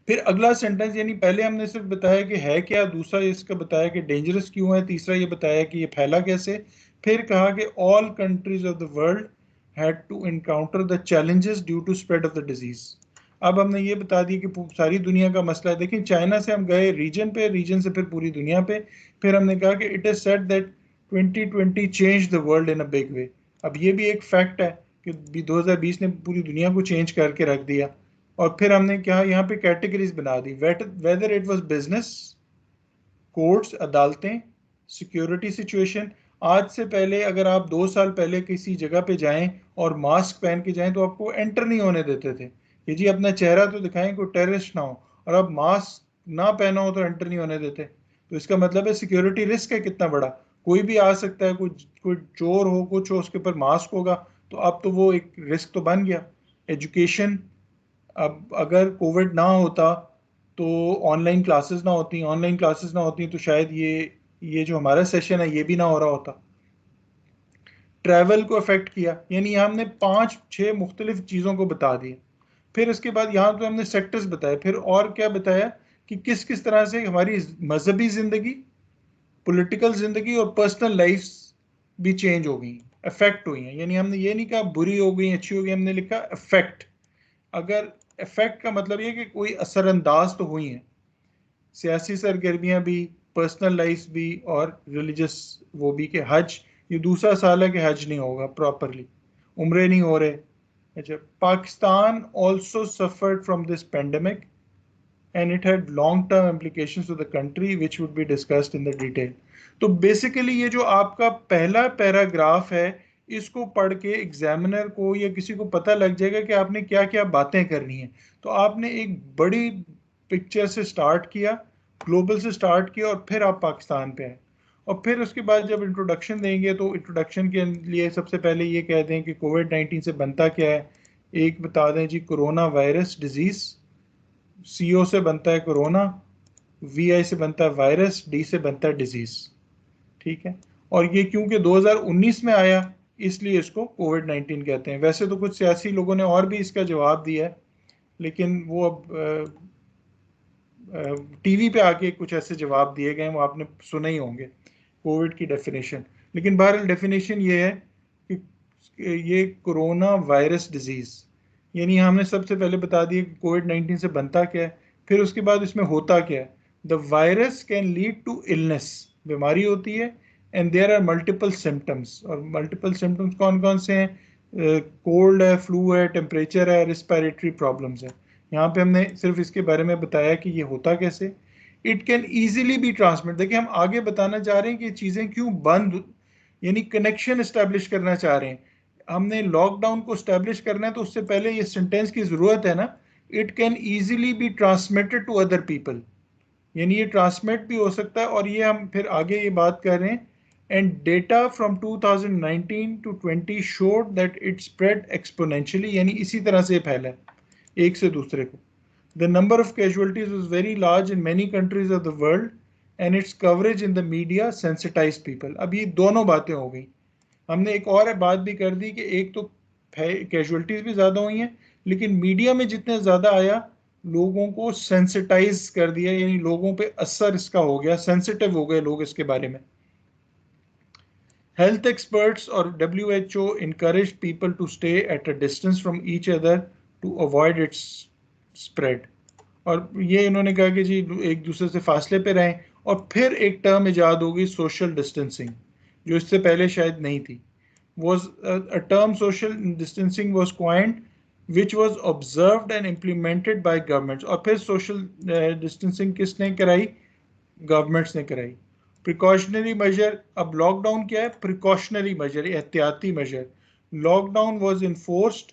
Speaker 1: फिर अगला सेंटेंस, यानी पहले हमने सिर्फ बताया कि है क्या, दूसरा इसका बताया कि डेंजरस क्यों है, तीसरा ये बताया कि ये फैला कैसे, फिर कहा कि all countries of the world had to encounter the challenges due to spread of the disease. अब हमने ये बता दिया कि सारी दुनिया का मसला है। देखिए चाइना से हम गए रीजन पे, रीजन से फिर पूरी दुनिया पे, फिर हमने कहा कि it is said that 2020 change the world in a big way. अब ये भी एक फैक्ट है कि 2020 ने पूरी दुनिया को चेंज करके रख दिया। और फिर हमने क्या यहाँ पे कैटेगरीज बना दी, whether it was business, courts अदालतें, सिक्योरिटी सिचुएशन। आज से पहले अगर आप 2 साल पहले किसी जगह पे जाएं और मास्क पहन के जाएं तो आपको एंटर नहीं होने देते थे कि जी अपना चेहरा तो दिखाएं, कोई टेररिस्ट ना हो, और अब मास्क ना पहना हो तो एंटर नहीं होने देते। तो इसका मतलब है सिक्योरिटी रिस्क है कितना बड़ा, कोई भी आ सकता है, कोई चोर हो, कुछ हो, उसके ऊपर मास्क होगा, तो अब तो वो एक रिस्क तो बन गया। एजुकेशन, अब अगर कोविड ना होता तो ऑनलाइन क्लासेस ना होती, ऑनलाइन क्लासेस ना होती तो शायद ये जो हमारा सेशन है ये भी ना हो रहा होता। ट्रैवल को अफेक्ट किया, यानी हमने 5-6 मुख्तलिफ चीज़ों को बता दिया। फिर इसके बाद यहाँ तो हमने सेक्टर्स बताए, फिर और क्या बताया कि किस किस तरह से हमारी मजहबी ज़िंदगी, पॉलिटिकल ज़िंदगी और पर्सनल लाइफ भी चेंज हो गई। अफेक्ट हुई हैं, यानी हमने ये नहीं कहा बुरी हो गई अच्छी हो गई, हमने लिखा अफेक्ट। अगर इफेक्ट का मतलब ये कि कोई असरअंदाज तो हुई हैं, सियासी सरगर्मियां भी, पर्सनल लाइफ भी, और रिलीजियस वो भी, कि हज, ये दूसरा साल है कि हज नहीं होगा प्रॉपरली, उम्रे नहीं हो रहे। अच्छा, Pakistan also suffered from this pandemic and it had long-term implications to the country which would be discussed in the detail. तो बेसिकली ये जो आपका पहला पैराग्राफ है, इसको पढ़ के एग्जामिनर को या किसी को पता लग जाएगा कि आपने क्या क्या बातें करनी है। तो आपने एक बड़ी पिक्चर से स्टार्ट किया, ग्लोबल से स्टार्ट किया, और फिर आप पाकिस्तान पे आए। और फिर उसके बाद जब इंट्रोडक्शन देंगे तो इंट्रोडक्शन के लिए सबसे पहले ये कह दें कि कोविड-19 से बनता क्या है। एक बता दें जी, कोरोना वायरस डिजीज, CO से बनता है कोरोना, VI से बनता है वायरस, D से बनता है डिजीज। ठीक है, और ये क्योंकि 2019 में आया इसलिए इसको कोविड-19 कहते हैं। वैसे तो कुछ सियासी लोगों ने और भी इसका जवाब दिया है, लेकिन वो अब टीवी पे आके कुछ ऐसे जवाब दिए गए, वो आपने सुने ही होंगे कोविड की डेफिनेशन। लेकिन बहरहाल डेफिनेशन ये है कि ये कोरोना वायरस डिजीज, यानी हमने सबसे पहले बता दिया कि कोविड-19 से बनता क्या है, फिर उसके बाद इसमें होता क्या है। The virus can lead to illness, बीमारी होती है, and there are multiple symptoms, और मल्टीपल सिम्टम्स कौन कौन से हैं? कोल्ड है, फ्लू है, टेम्परेचर है, रिस्पिरेटरी प्रॉब्लम्स है। यहाँ पे हमने सिर्फ इसके बारे में बताया कि ये होता कैसे। It can easily B transmit, देखिए हम आगे बताना चाह रहे हैं कि चीज़ें क्यों बंद, यानी कनेक्शन इस्टेब्लिश करना चाह रहे हैं। हमने लॉकडाउन को इस्टेब्लिश करना है तो उससे पहले ये सेंटेंस की ज़रूरत है ना, it can easily be transmitted to other people, यानी ये ट्रांसमिट भी हो सकता है। और ये हम फिर आगे ये बात कर रहे हैं, and data from 2019 to 20 showed that it spread exponentially, यानी इसी तरह से फैला एक से दूसरे को। The number of casualties was very large in many countries of the world and its coverage in the media sensitized people। अब ये दोनों बातें हो गई। हमने एक और बात भी कर दी कि एक तो कैजुअलिटीज भी ज़्यादा हुई हैं, लेकिन मीडिया में जितने ज़्यादा आया, लोगों को सेंसिटाइज कर दिया, यानी लोगों पे असर इसका हो गया, सेंसिटिव हो गए लोग इसके बारे में। Health experts or WHO encouraged people to stay at a distance from each other to avoid its spread। और ये इन्होंने कहा कि जी एक दूसरे से फासले पे रहें। और फिर एक टर्म इजाद होगी सोशल डिस्टेंसिंग, जो इससे पहले शायद नहीं थी। was a term social distancing was coined which was observed and implemented by governments। और फिर social distancing किसने कराई? गवर्नमेंट्स ने कराई। प्रिकॉशनरी मेजर, अब लॉकडाउन क्या है? प्रिकॉशनरी मेजर, एहतियाती measure. Lockdown was enforced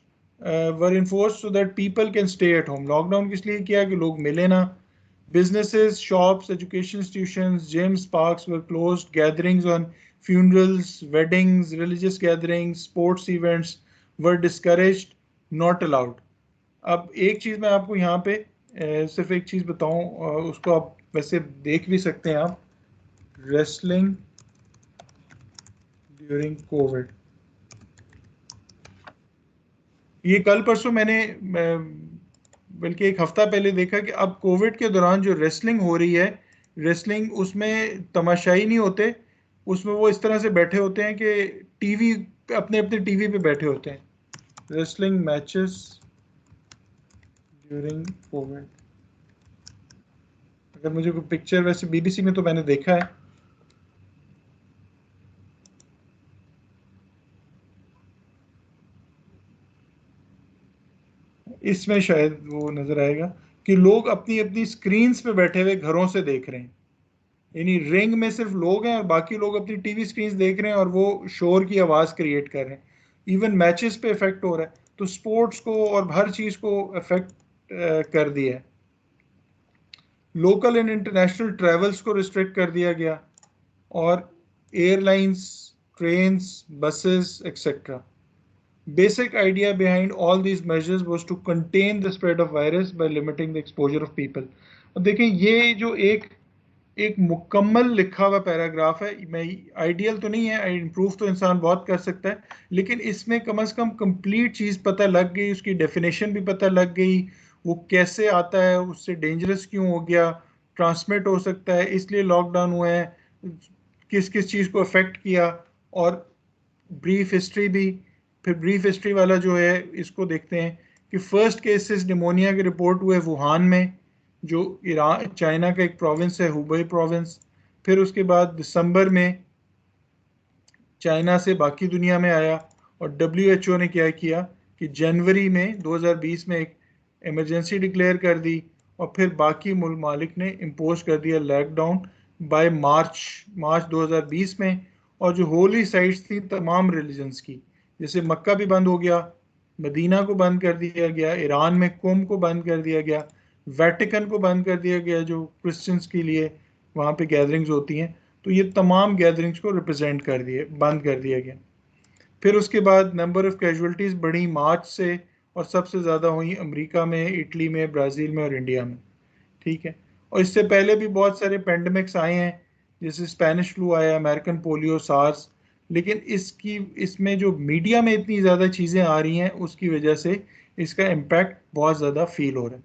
Speaker 1: were enforced so that people can stay at home. Lockdown किस लिए किया? कि लोग मिले ना। Businesses, shops, education institutions, gyms, parks were closed. Gatherings on funerals, weddings, religious gatherings, sports events were discouraged, not allowed। अब एक चीज़ मैं आपको यहाँ पे सिर्फ एक चीज़ बताऊँ, उसको आप वैसे देख भी सकते हैं आप, रेसलिंग ड्यूरिंग कोविड। ये कल परसों मैंने बल्कि एक हफ्ता पहले देखा कि अब कोविड के दौरान जो रेसलिंग हो रही है, रेसलिंग उसमें तमाशाई नहीं होते, उसमें वो इस तरह से बैठे होते हैं कि टीवी, अपने अपने टीवी पे बैठे होते हैं। रेसलिंग मैचेस ड्यूरिंग कोविड, अगर मुझे कोई पिक्चर, वैसे BBC में तो मैंने देखा है। इसमें शायद वो नजर आएगा कि लोग अपनी अपनी स्क्रीन पे बैठे हुए घरों से देख रहे हैं, यानी रिंग में सिर्फ लोग हैं और बाकी लोग अपनी टीवी स्क्रीन देख रहे हैं और वो शोर की आवाज़ क्रिएट कर रहे हैं। इवन मैचेस पे इफेक्ट हो रहा है, तो स्पोर्ट्स को और हर चीज़ को इफेक्ट कर दिया है। लोकल एंड इंटरनेशनल ट्रेवल्स को रिस्ट्रिक्ट कर दिया गया, और airlines, trains, buses, etc. Basic idea behind all these measures was to contain the spread of virus by limiting the exposure of people। अब देखें, ये जो एक एक मुकम्मल लिखा हुआ पैराग्राफ है, मैं आइडियल तो नहीं है, इम्प्रूव तो इंसान बहुत कर सकता है, लेकिन इसमें कम से कम कंप्लीट चीज़ पता लग गई, उसकी डेफिनेशन भी पता लग गई, वो कैसे आता है, उससे डेंजरस क्यों हो गया, ट्रांसमिट हो सकता है इसलिए लॉकडाउन हुआ है, किस किस चीज़ को अफेक्ट किया, और ब्रीफ हिस्ट्री भी, फिर ब्रीफ हिस्ट्री वाला जो है इसको देखते हैं कि फर्स्ट केसेस निमोनिया के रिपोर्ट हुए वुहान में, जो ईरान चाइना का एक प्रोविंस है, हुबई प्रोविंस। फिर उसके बाद दिसंबर में चाइना से बाकी दुनिया में आया, और WHO ने क्या किया कि जनवरी में 2020 में एक इमरजेंसी डिक्लेयर कर दी, और फिर बाकी ममालिक ने इम्पोज कर दिया लॉकडाउन बाय मार्च 2020 में। और जो होली साइट्स थी तमाम रिलीजन्स की, जैसे मक्का भी बंद हो गया, मदीना को बंद कर दिया गया, ईरान में कुम को बंद कर दिया गया, वेटिकन को बंद कर दिया गया जो क्रिश्चियंस के लिए वहाँ पे गैदरिंग्स होती हैं। तो ये तमाम गैदरिंग्स को रिप्रेजेंट कर दिए, बंद कर दिया गया। फिर उसके बाद नंबर ऑफ कैजुअलिटीज़ बढ़ी मार्च से, और सबसे ज़्यादा हुई अमेरिका में, इटली में, ब्राज़ील में और इंडिया में। ठीक है। और इससे पहले भी बहुत सारे पेंडेमिक्स आए हैं, जैसे स्पेनिश फ्लू आया, अमेरिकन पोलियो, सार्स। लेकिन इसमें जो मीडिया में इतनी ज़्यादा चीज़ें आ रही हैं उसकी वजह से इसका इम्पैक्ट बहुत ज़्यादा फील हो रहा है।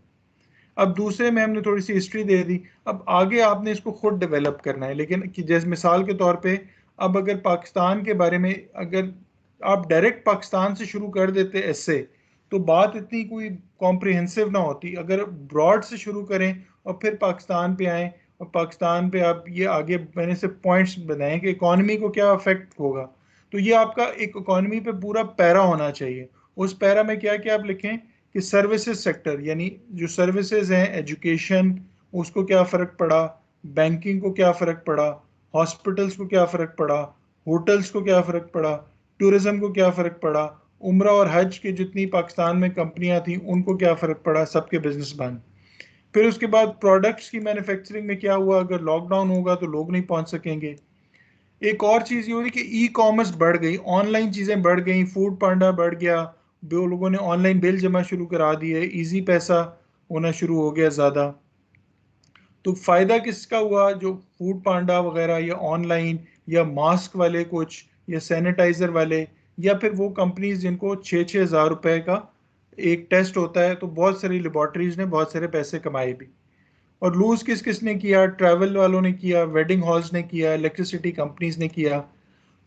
Speaker 1: अब दूसरे में हमने थोड़ी सी हिस्ट्री दे दी, अब आगे आपने इसको खुद डेवलप करना है। लेकिन कि जैसे मिसाल के तौर पे, अब अगर पाकिस्तान के बारे में अगर आप डायरेक्ट पाकिस्तान से शुरू कर देते ऐसे, तो बात इतनी कोई कॉम्प्रिहेंसिव ना होती। अगर ब्रॉड से शुरू करें और फिर पाकिस्तान पे आएँ, और पाकिस्तान पे आप ये आगे मैंने से पॉइंट्स बनाए कि इकॉनमी को क्या अफेक्ट होगा, तो ये आपका एक इकॉनमी पे पूरा पैरा होना चाहिए। उस पैरा में क्या क्या आप लिखें कि सर्विसेज सेक्टर, यानी जो सर्विसेज हैं, एजुकेशन, उसको क्या फ़र्क पड़ा, बैंकिंग को क्या फ़र्क पड़ा, हॉस्पिटल्स को क्या फ़र्क पड़ा, होटल्स को क्या फ़र्क पड़ा, टूरिज़्म को क्या फ़र्क पड़ा, उम्रा और हज की जितनी पाकिस्तान में कंपनियां थी उनको क्या फ़र्क पड़ा, सबके बिजनेस बंद। फिर उसके बाद प्रोडक्ट्स की मैन्युफैक्चरिंग में क्या हुआ, अगर लॉकडाउन होगा तो लोग नहीं पहुंच सकेंगे। एक और चीज़ ये हो रही कि ई कॉमर्स बढ़ गई, ऑनलाइन चीज़ें बढ़ गई, फूड पांडा बढ़ गया, दो लोगों ने ऑनलाइन बिल जमा शुरू करा दिए, इजी पैसा होना शुरू हो गया ज़्यादा। तो फ़ायदा किसका हुआ, जो फूड पांडा वगैरह या ऑनलाइन या मास्क वाले कुछ या सैनिटाइज़र वाले, या फिर वो कंपनीज जिनको 6,000 रुपए का एक टेस्ट होता है, तो बहुत सारी लेबॉर्ट्रीज ने बहुत सारे पैसे कमाए भी। और लूज किस किस ने किया, ट्रैवल वालों ने किया, वेडिंग हॉल्स ने किया, इलेक्ट्रिसिटी कंपनीज ने किया।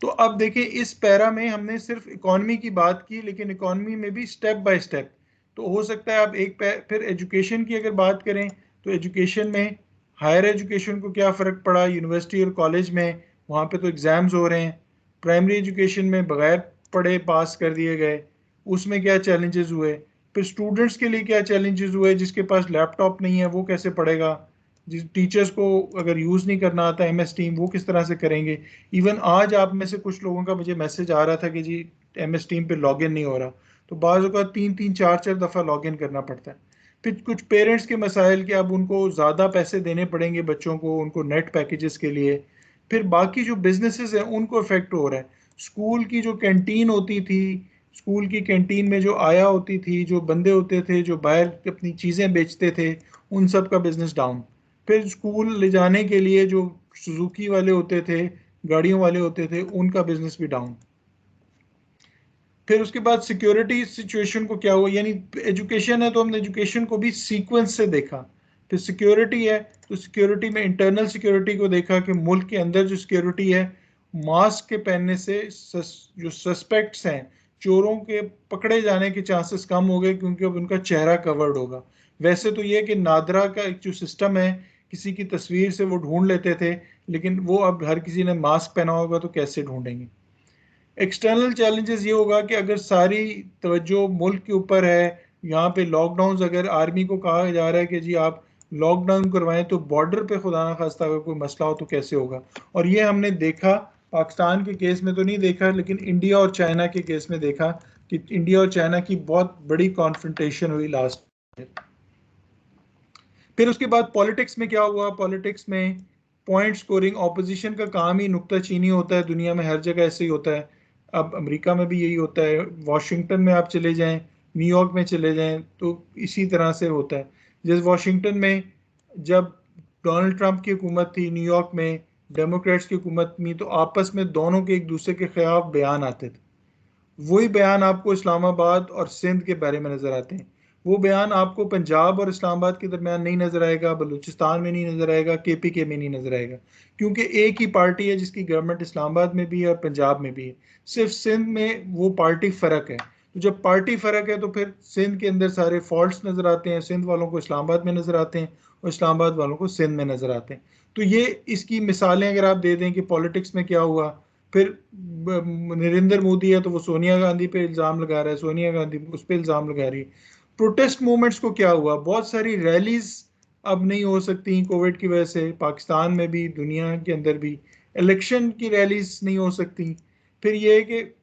Speaker 1: तो अब देखिए इस पैरा में हमने सिर्फ इकोनॉमी की बात की, लेकिन इकोनॉमी में भी स्टेप बाय स्टेप। तो हो सकता है आप फिर एजुकेशन की अगर बात करें, तो एजुकेशन में हायर एजुकेशन को क्या फ़र्क पड़ा, यूनिवर्सिटी और कॉलेज में वहाँ पे तो एग्ज़ाम्स हो रहे हैं। प्राइमरी एजुकेशन में बगैर पढ़े पास कर दिए गए, उसमें क्या चैलेंजेस हुए। फिर स्टूडेंट्स के लिए क्या चैलेंजेस हुए, जिसके पास लैपटॉप नहीं है वो कैसे पढ़ेगा, जिस टीचर्स को अगर यूज़ नहीं करना आता MS टीम वो किस तरह से करेंगे। इवन आज आप में से कुछ लोगों का मुझे मैसेज आ रहा था कि जी MS टीम पे लॉगिन नहीं हो रहा, तो बाज़ का 3-3 4-4 दफ़ा लॉगिन करना पड़ता है। फिर कुछ पेरेंट्स के मसाइल कि अब उनको ज़्यादा पैसे देने पड़ेंगे बच्चों को, उनको नेट पैकेजेस के लिए। फिर बाकी जो बिजनेसेस हैं उनको इफेक्ट हो रहा है। स्कूल की जो कैंटीन होती थी, स्कूल की कैंटीन में जो आया होती थी, जो बंदे होते थे जो बाहर अपनी चीज़ें बेचते थे, उन सब का बिजनेस डाउन। फिर स्कूल ले जाने के लिए जो सुजुकी वाले होते थे, गाड़ियों वाले होते थे, उनका बिजनेस भी डाउन। फिर उसके बाद सिक्योरिटी सिचुएशन को क्या हुआ, यानी एजुकेशन है तो हमने एजुकेशन को भी सीक्वेंस से देखा। फिर सिक्योरिटी है तो सिक्योरिटी में इंटरनल सिक्योरिटी को देखा कि मुल्क के अंदर जो सिक्योरिटी है, मास्क के पहनने से जो सस्पेक्ट्स हैं, चोरों के पकड़े जाने के चांसेस कम हो गए, क्योंकि अब उनका चेहरा कवर्ड होगा। वैसे तो ये कि नादरा का एक जो सिस्टम है, किसी की तस्वीर से वो ढूंढ लेते थे, लेकिन वो अब हर किसी ने मास्क पहना होगा तो कैसे ढूंढेंगे। एक्सटर्नल चैलेंजेस ये होगा कि अगर सारी तवज्जो मुल्क के ऊपर है, यहाँ पे लॉकडाउन, अगर आर्मी को कहा जा रहा है कि जी आप लॉकडाउन करवाएं, तो बॉर्डर पे खुदा ना खास्ता अगर कोई मसला हो तो कैसे होगा। और ये हमने देखा, पाकिस्तान के केस में तो नहीं देखा, लेकिन इंडिया और चाइना के केस में देखा कि इंडिया और चाइना की बहुत बड़ी कॉन्फ्रंटेशन हुई लास्ट। फिर उसके बाद पॉलिटिक्स में क्या हुआ, पॉलिटिक्स में पॉइंट स्कोरिंग, ऑपोजिशन का काम ही नुक्ताचीनी होता है, दुनिया में हर जगह ऐसे ही होता है। अब अमेरिका में भी यही होता है, वाशिंगटन में आप चले जाएं, न्यूयॉर्क में चले जाएं, तो इसी तरह से होता है। जैसे वाशिंगटन में जब डोनाल्ड ट्रंप की हुकूमत थी, न्यूयॉर्क में डेमोक्रेट्स की हुकूमत में, तो आपस में दोनों के एक दूसरे के खिलाफ बयान आते थे। वही बयान आपको इस्लामाबाद और सिंध के बारे में नजर आते हैं। वो बयान आपको पंजाब और इस्लामाबाद के दरमियान नहीं नजर आएगा, बलूचिस्तान में नहीं नजर आएगा, केपीके में नहीं नजर आएगा, क्योंकि एक ही पार्टी है जिसकी गवर्नमेंट इस्लामाबाद में भी है और पंजाब में भी है। सिर्फ सिंध में वो पार्टी फर्क है। तो जब पार्टी फर्क है तो फिर सिंध के अंदर सारे फॉल्ट्स नजर आते हैं, सिंध वालों को इस्लामाबाद में नजर आते हैं और इस्लामाबाद वालों को सिंध में नजर आते हैं। तो ये इसकी मिसालें अगर आप दे दें कि पॉलिटिक्स में क्या हुआ, फिर नरेंद्र मोदी है तो वो सोनिया गांधी पे इल्जाम लगा रहा है, सोनिया गांधी उस पर इल्जाम लगा रही है। प्रोटेस्ट मूवमेंट्स को क्या हुआ, बहुत सारी रैलीज अब नहीं हो सकती कोविड की वजह से, पाकिस्तान में भी दुनिया के अंदर भी। इलेक्शन की रैलीज नहीं हो सकती। फिर ये है कि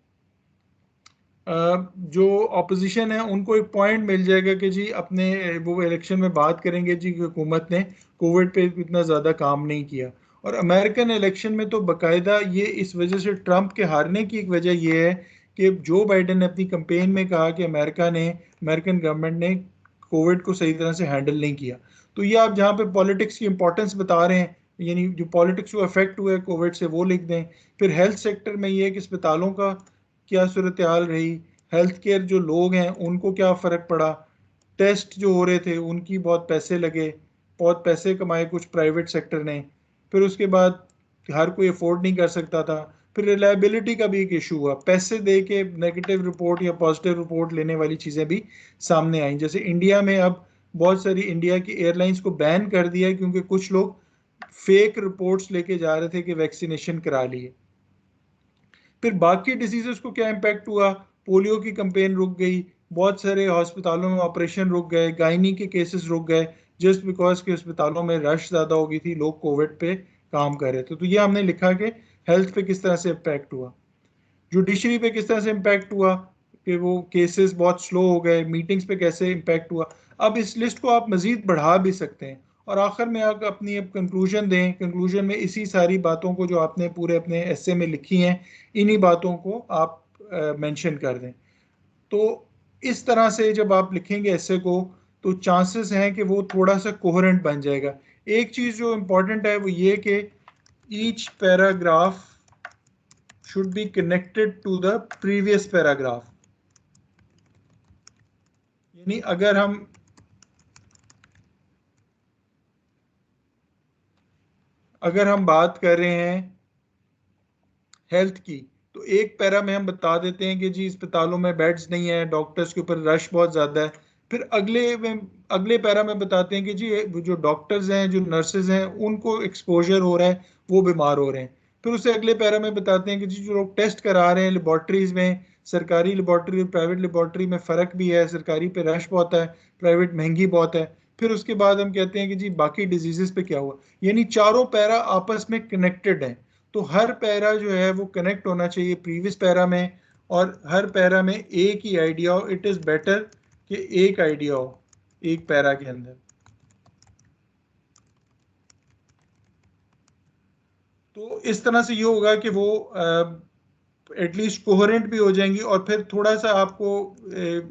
Speaker 1: जो ऑपोजिशन है उनको एक पॉइंट मिल जाएगा कि जी अपने वो इलेक्शन में बात करेंगे जी कि हुकूमत ने कोविड पे इतना ज़्यादा काम नहीं किया। और अमेरिकन इलेक्शन में तो बाकायदा ये इस वजह से ट्रंप के हारने की एक वजह ये है कि जो बाइडेन ने अपनी कंपेन में कहा कि अमेरिकन गवर्नमेंट ने कोविड को सही तरह से हैंडल नहीं किया। तो ये आप जहाँ पे पॉलिटिक्स की इंपॉर्टेंस बता रहे हैं, यानी जो पॉलिटिक्स को अफेक्ट हुआ है कोविड से, वो लिख दें। फिर हेल्थ सेक्टर में ये है कि अस्पतालों का क्या सूरत हाल रही, हेल्थ केयर जो लोग हैं उनको क्या फ़र्क पड़ा, टेस्ट जो हो रहे थे उनकी बहुत पैसे लगे, बहुत पैसे कमाए कुछ प्राइवेट सेक्टर ने। फिर उसके बाद हर कोई अफोर्ड नहीं कर सकता था। फिर रिलायबिलिटी का भी एक इशू हुआ, पैसे दे के नेगेटिव रिपोर्ट या पॉजिटिव रिपोर्ट लेने वाली चीज़ें भी सामने आई। जैसे इंडिया में अब बहुत सारी इंडिया की एयरलाइंस को बैन कर दिया है क्योंकि कुछ लोग फेक रिपोर्ट्स लेके जा रहे थे कि वैक्सीनेशन करा लिए। फिर बाकी डिजीजेस को क्या इम्पैक्ट हुआ, पोलियो की कंपेन रुक गई, बहुत सारे अस्पतालों में ऑपरेशन रुक गए, गायनी के केसेस रुक गए, जस्ट बिकॉज के अस्पतालों में रश ज़्यादा हो गई थी, लोग कोविड पे काम कर रहे थे। तो ये हमने लिखा कि हेल्थ पे किस तरह से इम्पैक्ट हुआ, जुडिशरी पे किस तरह से इम्पैक्ट हुआ कि वो केसेस बहुत स्लो हो गए, मीटिंग्स पे कैसे इम्पैक्ट हुआ। अब इस लिस्ट को आप मज़ीद बढ़ा भी सकते हैं। और आखिर में आप अपनी अब कंक्लूजन दें, कंक्लूजन में इसी सारी बातों को जो आपने पूरे अपने एस्से में लिखी हैं, इन्हीं बातों को आप मेंशन कर दें। तो इस तरह से जब आप लिखेंगे एस्से को तो चांसेस हैं कि वो थोड़ा सा कोहेरेंट बन जाएगा। एक चीज़ जो इम्पोर्टेंट है वो ये कि each paragraph should be connected to the previous paragraph। यानी अगर हम बात कर रहे हैं हेल्थ की, तो एक पैरा में हम बता देते हैं कि जी अस्पतालों में बेड्स नहीं है, डॉक्टर्स के ऊपर रश बहुत ज़्यादा है। फिर अगले पैरा में बताते हैं कि जी जो डॉक्टर्स हैं, जो नर्सेज हैं, उनको एक्सपोजर हो रहा है, वो बीमार हो रहे हैं। फिर उससे अगले पैरा में बताते हैं कि जी जो लोग टेस्ट करा रहे हैं लेबॉर्ट्रीज में, सरकारी लेबॉर्ट्री और प्राइवेट लेबॉर्ट्री में फ़र्क भी है, सरकारी पे रश बहुत है, प्राइवेट महंगी बहुत है। फिर उसके बाद हम कहते हैं कि जी बाकी डिजीज़ पे क्या हुआ। यानी चारों पैरा आपस में कनेक्टेड हैं। तो हर पैरा जो है वो कनेक्ट होना चाहिए प्रीवियस पैरा में, और हर पैरा में एक ही आइडिया हो। इट इज़ बेटर कि एक आइडिया हो एक पैरा के अंदर। तो इस तरह से ये होगा कि वो एटलीस्ट कोहेरेंट भी हो जाएंगी। और फिर थोड़ा सा आपको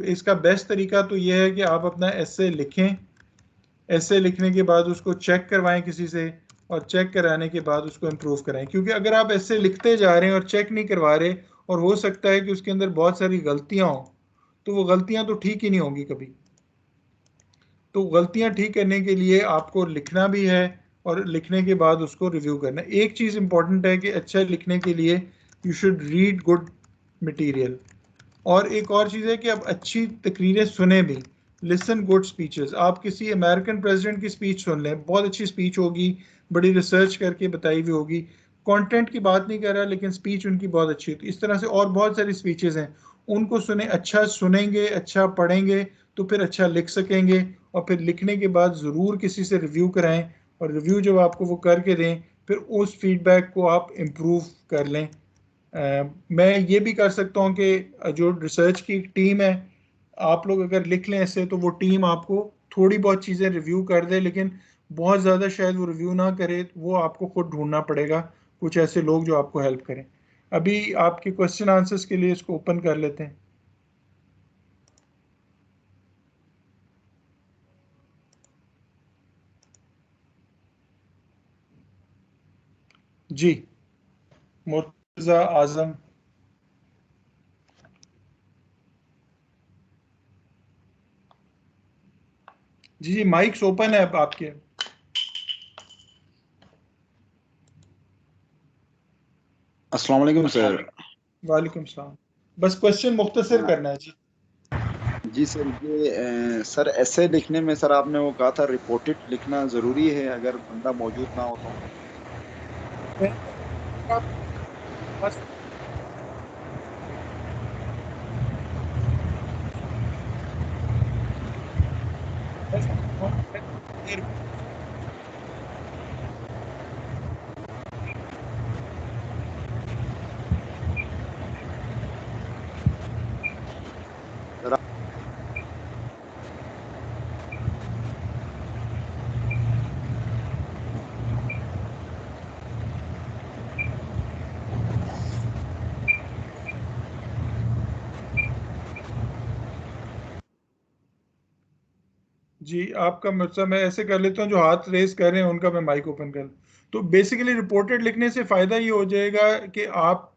Speaker 1: इसका बेस्ट तरीका तो ये है कि आप अपना एस्से लिखें, एस्से लिखने के बाद उसको चेक करवाएं किसी से, और चेक कराने के बाद उसको इम्प्रूव कराएं। क्योंकि अगर आप एस्से लिखते जा रहे हैं और चेक नहीं करवा रहे, और हो सकता है कि उसके अंदर बहुत सारी गलतियां हों, तो वो गलतियां तो ठीक ही नहीं होंगी कभी। तो गलतियां ठीक करने के लिए आपको लिखना भी है, और लिखने के बाद उसको रिव्यू करना। एक चीज़ इंपॉर्टेंट है कि अच्छा लिखने के लिए you should read good material. और एक और चीज़ है कि आप अच्छी तकरीरें सुने भी, लिसन गुड स्पीचेस। आप किसी अमेरिकन प्रेसिडेंट की स्पीच सुन लें, बहुत अच्छी स्पीच होगी, बड़ी रिसर्च करके बताई हुई होगी। कंटेंट की बात नहीं कर रहा, लेकिन स्पीच उनकी बहुत अच्छी होती है। इस तरह से और बहुत सारी स्पीचेस हैं, उनको सुने। अच्छा सुनेंगे, अच्छा पढ़ेंगे, तो फिर अच्छा लिख सकेंगे। और फिर लिखने के बाद ज़रूर किसी से रिव्यू कराएं, और रिव्यू जब आपको वो करके दें, फिर उस फीडबैक को आप इम्प्रूव कर लें। मैं ये भी कर सकता हूँ कि जो रिसर्च की टीम है, आप लोग अगर लिख लें ऐसे, तो वो टीम आपको थोड़ी बहुत चीज़ें रिव्यू कर दे, लेकिन बहुत ज़्यादा शायद वो रिव्यू ना करे, वो आपको खुद ढूंढना पड़ेगा कुछ ऐसे लोग जो आपको हेल्प करें। अभी आपके क्वेश्चन आंसर्स के लिए इसको ओपन कर लेते हैं। जी, मुर्तज़ा आज़म। जी जी, माइक्स ओपन है अब आपके।
Speaker 3: अस्सलाम वालेकुम सर।
Speaker 1: वालेकुम सलाम। बस क्वेश्चन मुख्तसर करना है जी।
Speaker 3: जी सर, ये सर ऐसे लिखने में सर आपने वो कहा था रिपोर्टेड लिखना जरूरी है अगर बंदा मौजूद ना हो तो? सर
Speaker 1: जी, आपका मतलब मैं ऐसे कर लेता हूँ, जो हाथ रेस कर रहे हैं उनका मैं माइक ओपन कर। तो बेसिकली रिपोर्टेड लिखने से फ़ायदा ये हो जाएगा कि आप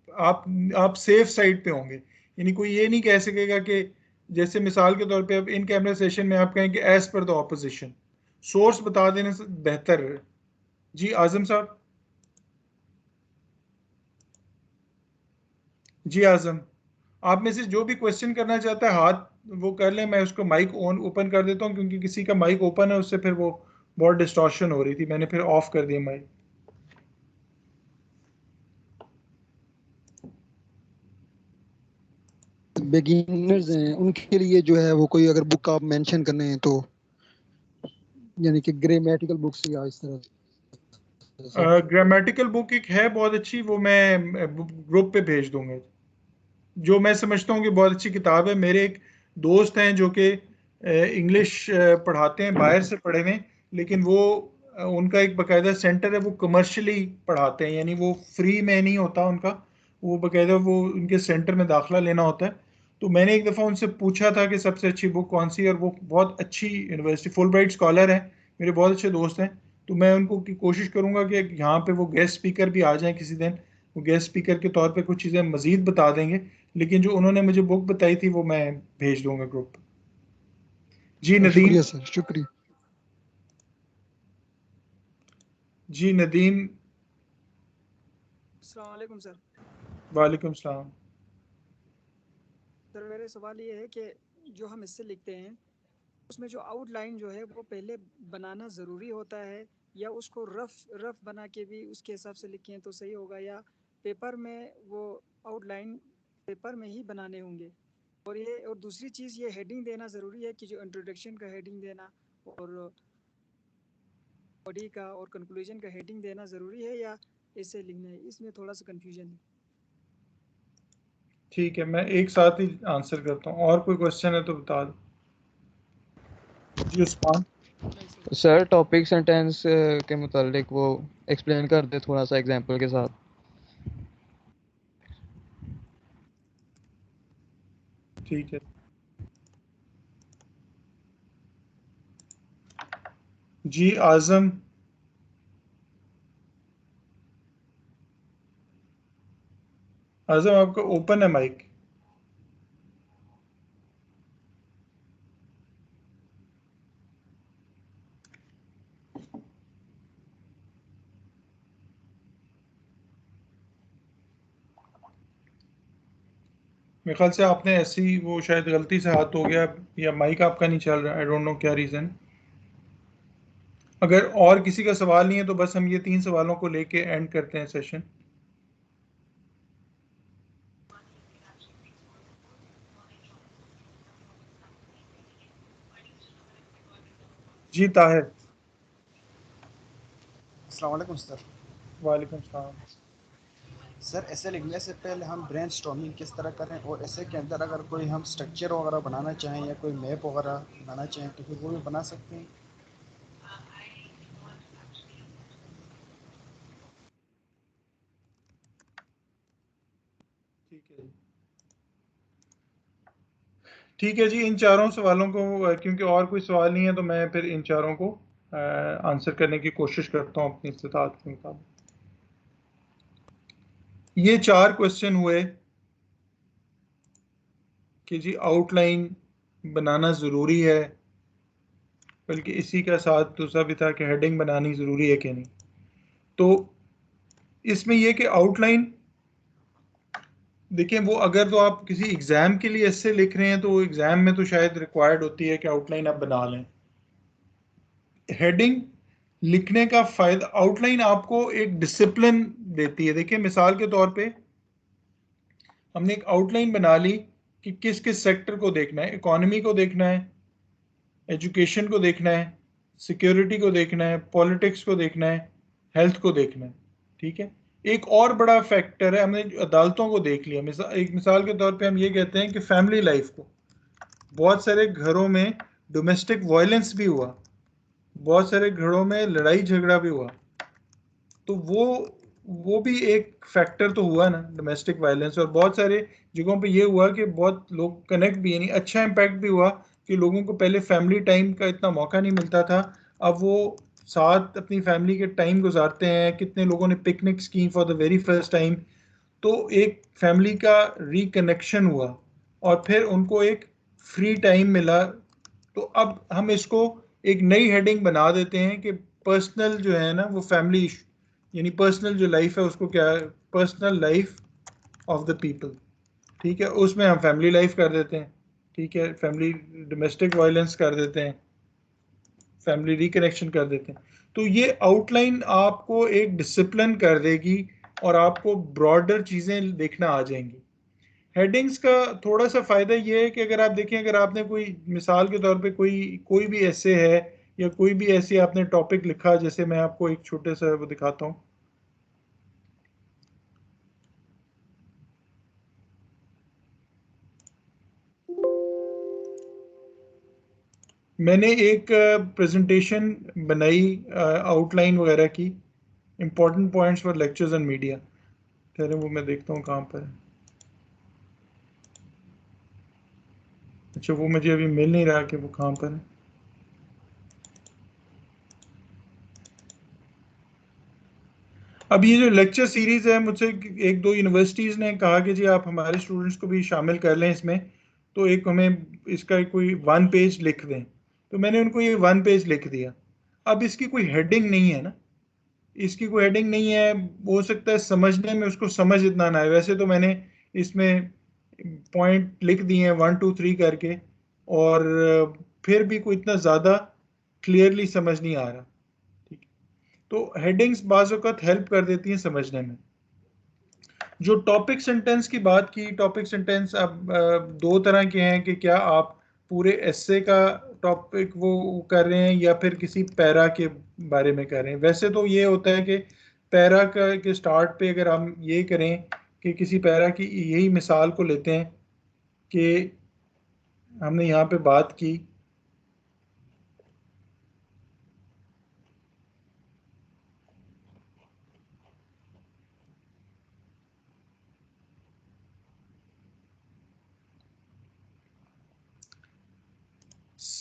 Speaker 1: आप सेफ साइड पे होंगे। यानी कोई ये नहीं कह सकेगा कि जैसे मिसाल के तौर पे अब इन कैमरा सेशन में आप कहें कि as per the opposition, source बता देने से बेहतर है। जी आज़म साहब। जी आज़म, आप में से जो भी क्वेश्चन करना चाहता है हाथ वो कर लें, मैं उसको माइक ऑन ओपन कर देता हूँ, क्योंकि किसी का माइक ओपन है उससे फिर वो बहुत डिस्टॉर्शन हो रही थी, मैंने फिर ऑफ कर दिया माइक।
Speaker 4: बिगिनर्स हैं उनके लिए जो है वो कोई अगर बुक आप मेंशन करने हैं तो, यानी कि ग्रामेटिकल बुक्स या इस तरह से।
Speaker 1: ग्रामेटिकल बुक एक है बहुत अच्छी, वो मैं ग्रुप पे भेज दूंगा। जो मैं समझता हूँ कि बहुत अच्छी किताब है। मेरे एक दोस्त हैं जो कि इंग्लिश पढ़ाते हैं, बाहर से पढ़े हुए, लेकिन वो उनका एक बाकायदा सेंटर है, वो कमर्शियली पढ़ाते हैं, यानी वो फ्री में नहीं होता उनका, वो बाकायदा वो उनके सेंटर में दाखिला लेना होता है। तो मैंने एक दफ़ा उनसे पूछा था कि सबसे अच्छी बुक कौन सी है, और वो बहुत अच्छी यूनिवर्सिटी फुल ब्राइट स्कॉलर हैं, मेरे बहुत अच्छे दोस्त हैं। तो मैं उनको की कोशिश करूँगा कि यहाँ पे वो गेस्ट स्पीकर भी आ जाएं किसी दिन, वो गेस्ट स्पीकर के तौर पे कुछ चीज़ें मज़ीद बता देंगे। लेकिन जो उन्होंने मुझे बुक बताई थी वो मैं भेज दूंगा ग्रुप पे। जी नदीम।
Speaker 4: शुक्रिया सर, शुक्रिया।
Speaker 1: जी नदीम।
Speaker 5: अस्सलाम वालेकुम सर।
Speaker 1: वालेकुम सलाम।
Speaker 5: सर मेरे सवाल ये है कि जो हम इससे लिखते हैं उसमें जो आउटलाइन जो है वो पहले बनाना ज़रूरी होता है, या उसको रफ बना के भी उसके हिसाब से लिखें तो सही होगा, या पेपर में वो आउटलाइन पेपर में ही बनाने होंगे? और दूसरी चीज़ ये हेडिंग देना ज़रूरी है कि जो इंट्रोडक्शन का हेडिंग देना और बॉडी का और कंक्लूजन का हेडिंग देना ज़रूरी है, या ऐसे लिखना है? इसमें थोड़ा सा कन्फ्यूजन है।
Speaker 1: ठीक है, मैं एक साथ ही आंसर करता हूँ, और कोई क्वेश्चन है तो बता दो। जी उस्मान।
Speaker 5: नहीं सर।
Speaker 6: सर टॉपिक सेंटेंस के मुतालिक वो एक्सप्लेन कर दे थोड़ा सा एग्जांपल के साथ।
Speaker 1: ठीक है। जी आज़म। आज़म आपका ओपन है माइक। मेरे ख्याल से आपने ऐसी वो शायद गलती से हाथ हो गया, या माइक आपका नहीं चल रहा, आई डोंट नो क्या रीज़न। अगर और किसी का सवाल नहीं है तो बस हम ये 3 सवालों को लेके एंड करते हैं सेशन। जी ताहिर।
Speaker 7: अस्सलाम वालेकुम सर।
Speaker 1: वालेकुम सलाम।
Speaker 7: सर ऐसे लिखने से पहले हम ब्रेनस्टॉर्मिंग किस तरह करें, और ऐसे के अंदर अगर कोई हम स्ट्रक्चर वगैरह बनाना चाहें या कोई मैप वगैरह बनाना चाहें तो फिर वो भी बना सकते हैं?
Speaker 1: ठीक है जी। ठीक है जी, इन चारों सवालों को क्योंकि और कोई सवाल नहीं है तो मैं फिर इन चारों को आंसर करने की कोशिश करता हूँ अपनी इस्तिताअत के मुताबिक। ये 4 क्वेश्चन हुए कि जी आउटलाइन बनाना ज़रूरी है, बल्कि इसी का साथ दूसरा भी था कि हेडिंग बनानी ज़रूरी है कि नहीं। तो इसमें यह कि आउटलाइन देखिए, वो अगर तो आप किसी एग्ज़ाम के लिए ऐसे लिख रहे हैं तो एग्ज़ाम में तो शायद रिक्वायर्ड होती है कि आउटलाइन आप बना लें। हेडिंग लिखने का फ़ायदा, आउटलाइन आपको एक डिसिप्लिन देती है। देखिए मिसाल के तौर पे हमने एक आउटलाइन बना ली कि किस किस सेक्टर को देखना है, इकोनॉमी को देखना है, एजुकेशन को देखना है, सिक्योरिटी को देखना है, पॉलिटिक्स को देखना है, हेल्थ को देखना है। ठीक है, एक और बड़ा फैक्टर है, हमने अदालतों को देख लिया। एक मिसाल के तौर पे हम ये कहते हैं कि फैमिली लाइफ को, बहुत सारे घरों में डोमेस्टिक वायलेंस भी हुआ, बहुत सारे घरों में लड़ाई झगड़ा भी हुआ, तो वो भी एक फैक्टर तो हुआ ना, डोमेस्टिक वायलेंस। और बहुत सारे जगहों पे ये हुआ कि बहुत लोग कनेक्ट भी, यानी अच्छा इम्पैक्ट भी हुआ कि लोगों को पहले फैमिली टाइम का इतना मौका नहीं मिलता था, अब वो साथ अपनी फैमिली के टाइम गुजारते हैं। कितने लोगों ने पिकनिक्स की for the very first time, तो एक फैमिली का रिकनेक्शन हुआ और फिर उनको एक फ्री टाइम मिला। तो अब हम इसको एक नई हेडिंग बना देते हैं कि पर्सनल जो है ना वो फैमिली, यानी पर्सनल जो लाइफ है उसको क्या है, personal life of the people. ठीक है, उसमें हम फैमिली लाइफ कर देते हैं। ठीक है, फैमिली डोमेस्टिक वायलेंस कर देते हैं, फैमिली रिकनेक्शन कर देते हैं। तो ये आउटलाइन आपको एक डिसिप्लिन कर देगी और आपको ब्रॉडर चीज़ें देखना आ जाएंगी। हेडिंग्स का थोड़ा सा फ़ायदा ये है कि अगर आप देखें, अगर आपने कोई मिसाल के तौर पे कोई भी ऐसे है या कोई भी ऐसे आपने टॉपिक लिखा, जैसे मैं आपको एक छोटे सा वो दिखाता हूँ। मैंने एक प्रेजेंटेशन बनाई आउटलाइन वगैरह की, important points for lectures and media. कह रहे वो मैं देखता हूँ कहाँ पर है। अच्छा, वो मुझे अभी मिल नहीं रहा कि वो कहाँ पर है। अब ये जो लेक्चर सीरीज है, मुझसे एक दो यूनिवर्सिटीज़ ने कहा कि जी आप हमारे स्टूडेंट्स को भी शामिल कर लें इसमें, तो एक हमें इसका कोई 1 पेज लिख दें। तो मैंने उनको ये 1 पेज लिख दिया। अब इसकी कोई हेडिंग नहीं है ना, इसकी कोई हेडिंग नहीं है। हो सकता है समझने में उसको समझ इतना ना आए। वैसे तो मैंने इसमें पॉइंट लिख दिए हैं 1 2 3 करके, और फिर भी कोई इतना ज़्यादा क्लियरली समझ नहीं आ रहा। ठीक है, तो हेडिंग्स बाज़ वक़्त हेल्प कर देती हैं समझने में। जो टॉपिक सेंटेंस की बात की, टॉपिक सेंटेंस अब दो तरह के हैं कि क्या आप पूरे एस्से का टॉपिक वो कर रहे हैं या फिर किसी पैरा के बारे में कर रहे हैं। वैसे तो ये होता है कि पैरा का के स्टार्ट पे अगर हम ये करें कि किसी पैरा की यही मिसाल को लेते हैं कि हमने यहाँ पे बात की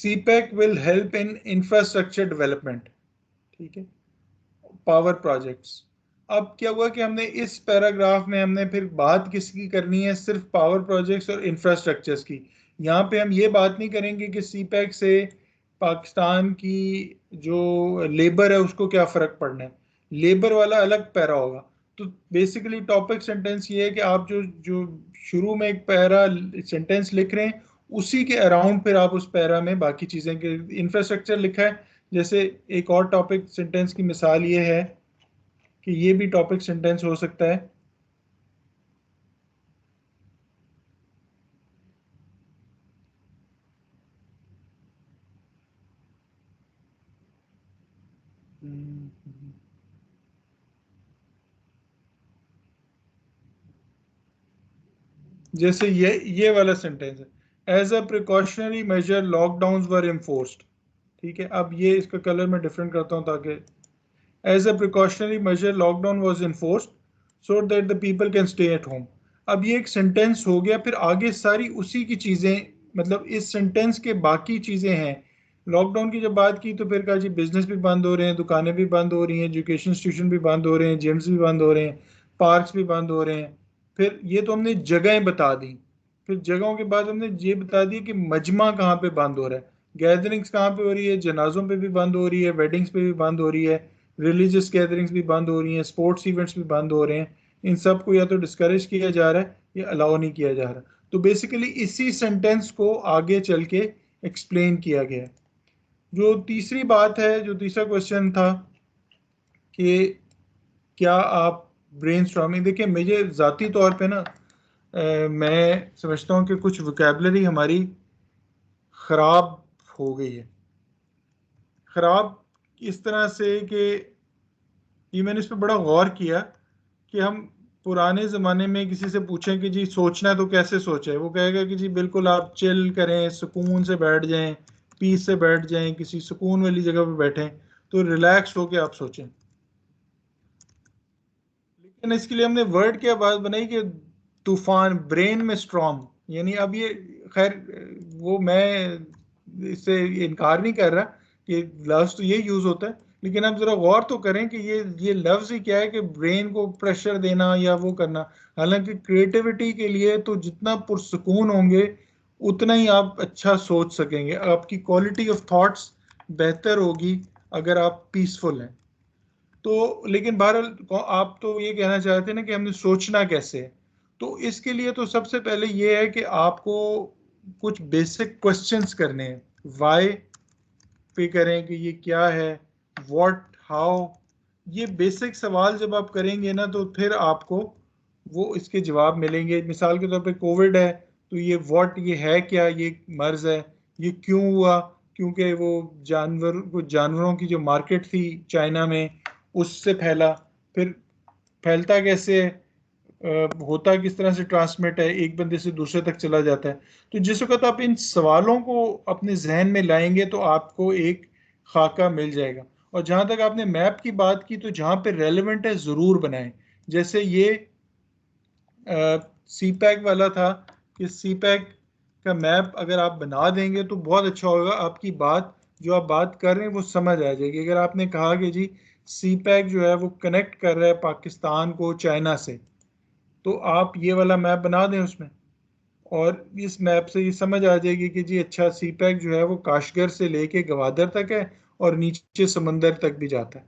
Speaker 1: CPEC will help in infrastructure development। ठीक है, पावर प्रोजेक्ट्स। अब क्या हुआ कि हमने इस पैराग्राफ में हमने फिर बात किसकी करनी है, सिर्फ पावर प्रोजेक्ट्स और इंफ्रास्ट्रक्चर्स की। यहाँ पे हम ये बात नहीं करेंगे कि CPEC से पाकिस्तान की जो लेबर है उसको क्या फ़र्क पड़ना है, लेबर वाला अलग पैरा होगा। तो बेसिकली टॉपिक सेंटेंस ये है कि आप जो जो शुरू में एक पैरा सेंटेंस लिख रहे हैं, उसी के अराउंड फिर आप उस पैरा में बाकी चीज़ें के इंफ्रास्ट्रक्चर लिखा है। जैसे एक और टॉपिक सेंटेंस की मिसाल ये है कि ये भी टॉपिक सेंटेंस हो सकता है। जैसे ये वाला सेंटेंस है, as a precautionary measure lockdown were enforced. ठीक है, अब ये इसका कलर मैं डिफरेंट करता हूँ ताकि as a precautionary measure lockdown was enforced so that the people can stay at home. अब ये एक सेंटेंस हो गया, फिर आगे सारी उसी की चीज़ें, मतलब इस सेंटेंस के बाकी चीज़ें हैं। लॉकडाउन की जब बात की तो फिर कहा जी बिजनेस भी बंद हो रहे हैं, दुकानें भी बंद हो रही हैं, एजुकेशन इंस्टीट्यूशन भी बंद हो रहे हैं, जिम्स भी बंद हो रहे हैं, पार्क्स भी बंद हो रहे हैं। फिर ये तो हमने जगहें बता दी, फिर जगहों के बाद हमने ये बता दिया कि मजमा कहाँ पे बंद हो रहा है। गैदरिंग्स कहाँ पे हो रही है? जनाजों पे भी बंद हो रही है, वेडिंग्स पे भी बंद हो रही है, रिलीजियस गैदरिंग्स भी बंद हो रही हैं, स्पोर्ट्स इवेंट्स भी बंद हो रहे हैं। इन सब को या तो डिस्करेज किया जा रहा है या अलाउ नहीं किया जा रहा। तो बेसिकली इसी सेंटेंस को आगे चल के एक्सप्लेन किया गया है। जो तीसरी बात है, जो तीसरा क्वेश्चन था कि क्या आप ब्रेन स्टॉर्मिंग, देखिए मुझे ज़ाती तौर पे ना मैं समझता हूँ कि कुछ वोकेबलरी हमारी ख़राब हो गई है। ख़राब इस तरह से कि ये मैंने इस पर बड़ा गौर किया कि हम पुराने ज़माने में किसी से पूछें कि जी सोचना है तो कैसे सोचें, वो कहेगा कि जी बिल्कुल आप चिल करें, सुकून से बैठ जाएं, पीस से बैठ जाएं, किसी सुकून वाली जगह पे बैठें तो रिलैक्स होके आप सोचें। लेकिन इसके लिए हमने वर्ड क्या बात बनाई कि तूफान, ब्रेन में स्ट्रॉम, यानी अब ये खैर वो मैं इससे इनकार नहीं कर रहा कि लफ्ज तो ये यूज होता है, लेकिन अब जरा गौर तो करें कि ये लफ्ज ही क्या है कि ब्रेन को प्रेशर देना या वो करना। हालांकि क्रिएटिविटी के लिए तो जितना पुरसुकून होंगे उतना ही आप अच्छा सोच सकेंगे, आपकी क्वालिटी ऑफ थॉट्स बेहतर होगी अगर आप पीसफुल हैं। तो लेकिन बहरहाल आप तो ये कहना चाहते हैं ना कि हमने सोचना कैसे है। तो इसके लिए तो सबसे पहले ये है कि आपको कुछ बेसिक क्वेश्चंस करने हैं। वाई पे करें कि ये क्या है, व्हाट, हाउ, ये बेसिक सवाल जब आप करेंगे ना तो फिर आपको वो इसके जवाब मिलेंगे। मिसाल के तौर पे कोविड है तो ये व्हाट, ये है क्या, ये मर्ज है, ये क्यों हुआ? क्योंकि वो कुछ जानवरों की जो मार्केट थी चाइना में उससे फैला। फिर फैलता कैसे है, होता किस तरह से, ट्रांसमिट है, एक बंदे से दूसरे तक चला जाता है। तो जिस वक्त आप इन सवालों को अपने जहन में लाएंगे तो आपको एक खाका मिल जाएगा। और जहां तक आपने मैप की बात की तो जहां पे रेलेवेंट है ज़रूर बनाएं। जैसे ये सी पैक वाला था कि सी पैक का मैप अगर आप बना देंगे तो बहुत अच्छा होगा, आपकी बात जो आप बात कर रहे हैं वो समझ आ जाएगी। अगर आपने कहा कि जी सी पैक जो है वो कनेक्ट कर रहा है पाकिस्तान को चाइना से, तो आप ये वाला मैप बना दें उसमें, और इस मैप से ये समझ आ जाएगी कि जी अच्छा सी पैक जो है वो काशगर से लेके गवादर तक है और नीचे समंदर तक भी जाता है।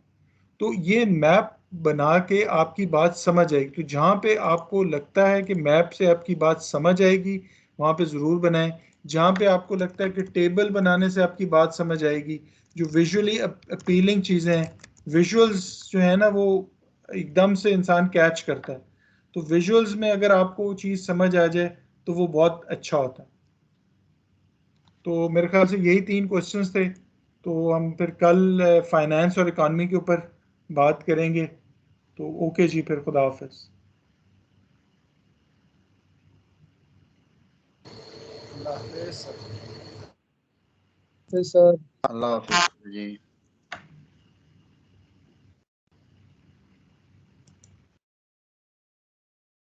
Speaker 1: तो ये मैप बना के आपकी बात समझ आएगी। तो जहाँ पे आपको लगता है कि मैप से आपकी बात समझ आएगी वहाँ पे ज़रूर बनाएं। जहाँ पे आपको लगता है कि टेबल बनाने से आपकी बात समझ आएगी, जो विजुअली अपीलिंग चीज़ें हैं, विजुअल्स जो है ना वो एकदम से इंसान कैच करता है। तो विजुअल्स में अगर आपको वो चीज़ समझ आ जाए तो वो बहुत अच्छा होता है। तो मेरे ख्याल से यही 3 क्वेश्चंस थे। तो हम फिर कल फाइनेंस और इकॉनमी के ऊपर बात करेंगे। तो ओके जी, फिर खुदा हाफिज।
Speaker 7: अल्लाह हाफिज़ सर।
Speaker 4: फिर सर
Speaker 3: अल्लाह हाफिज जी।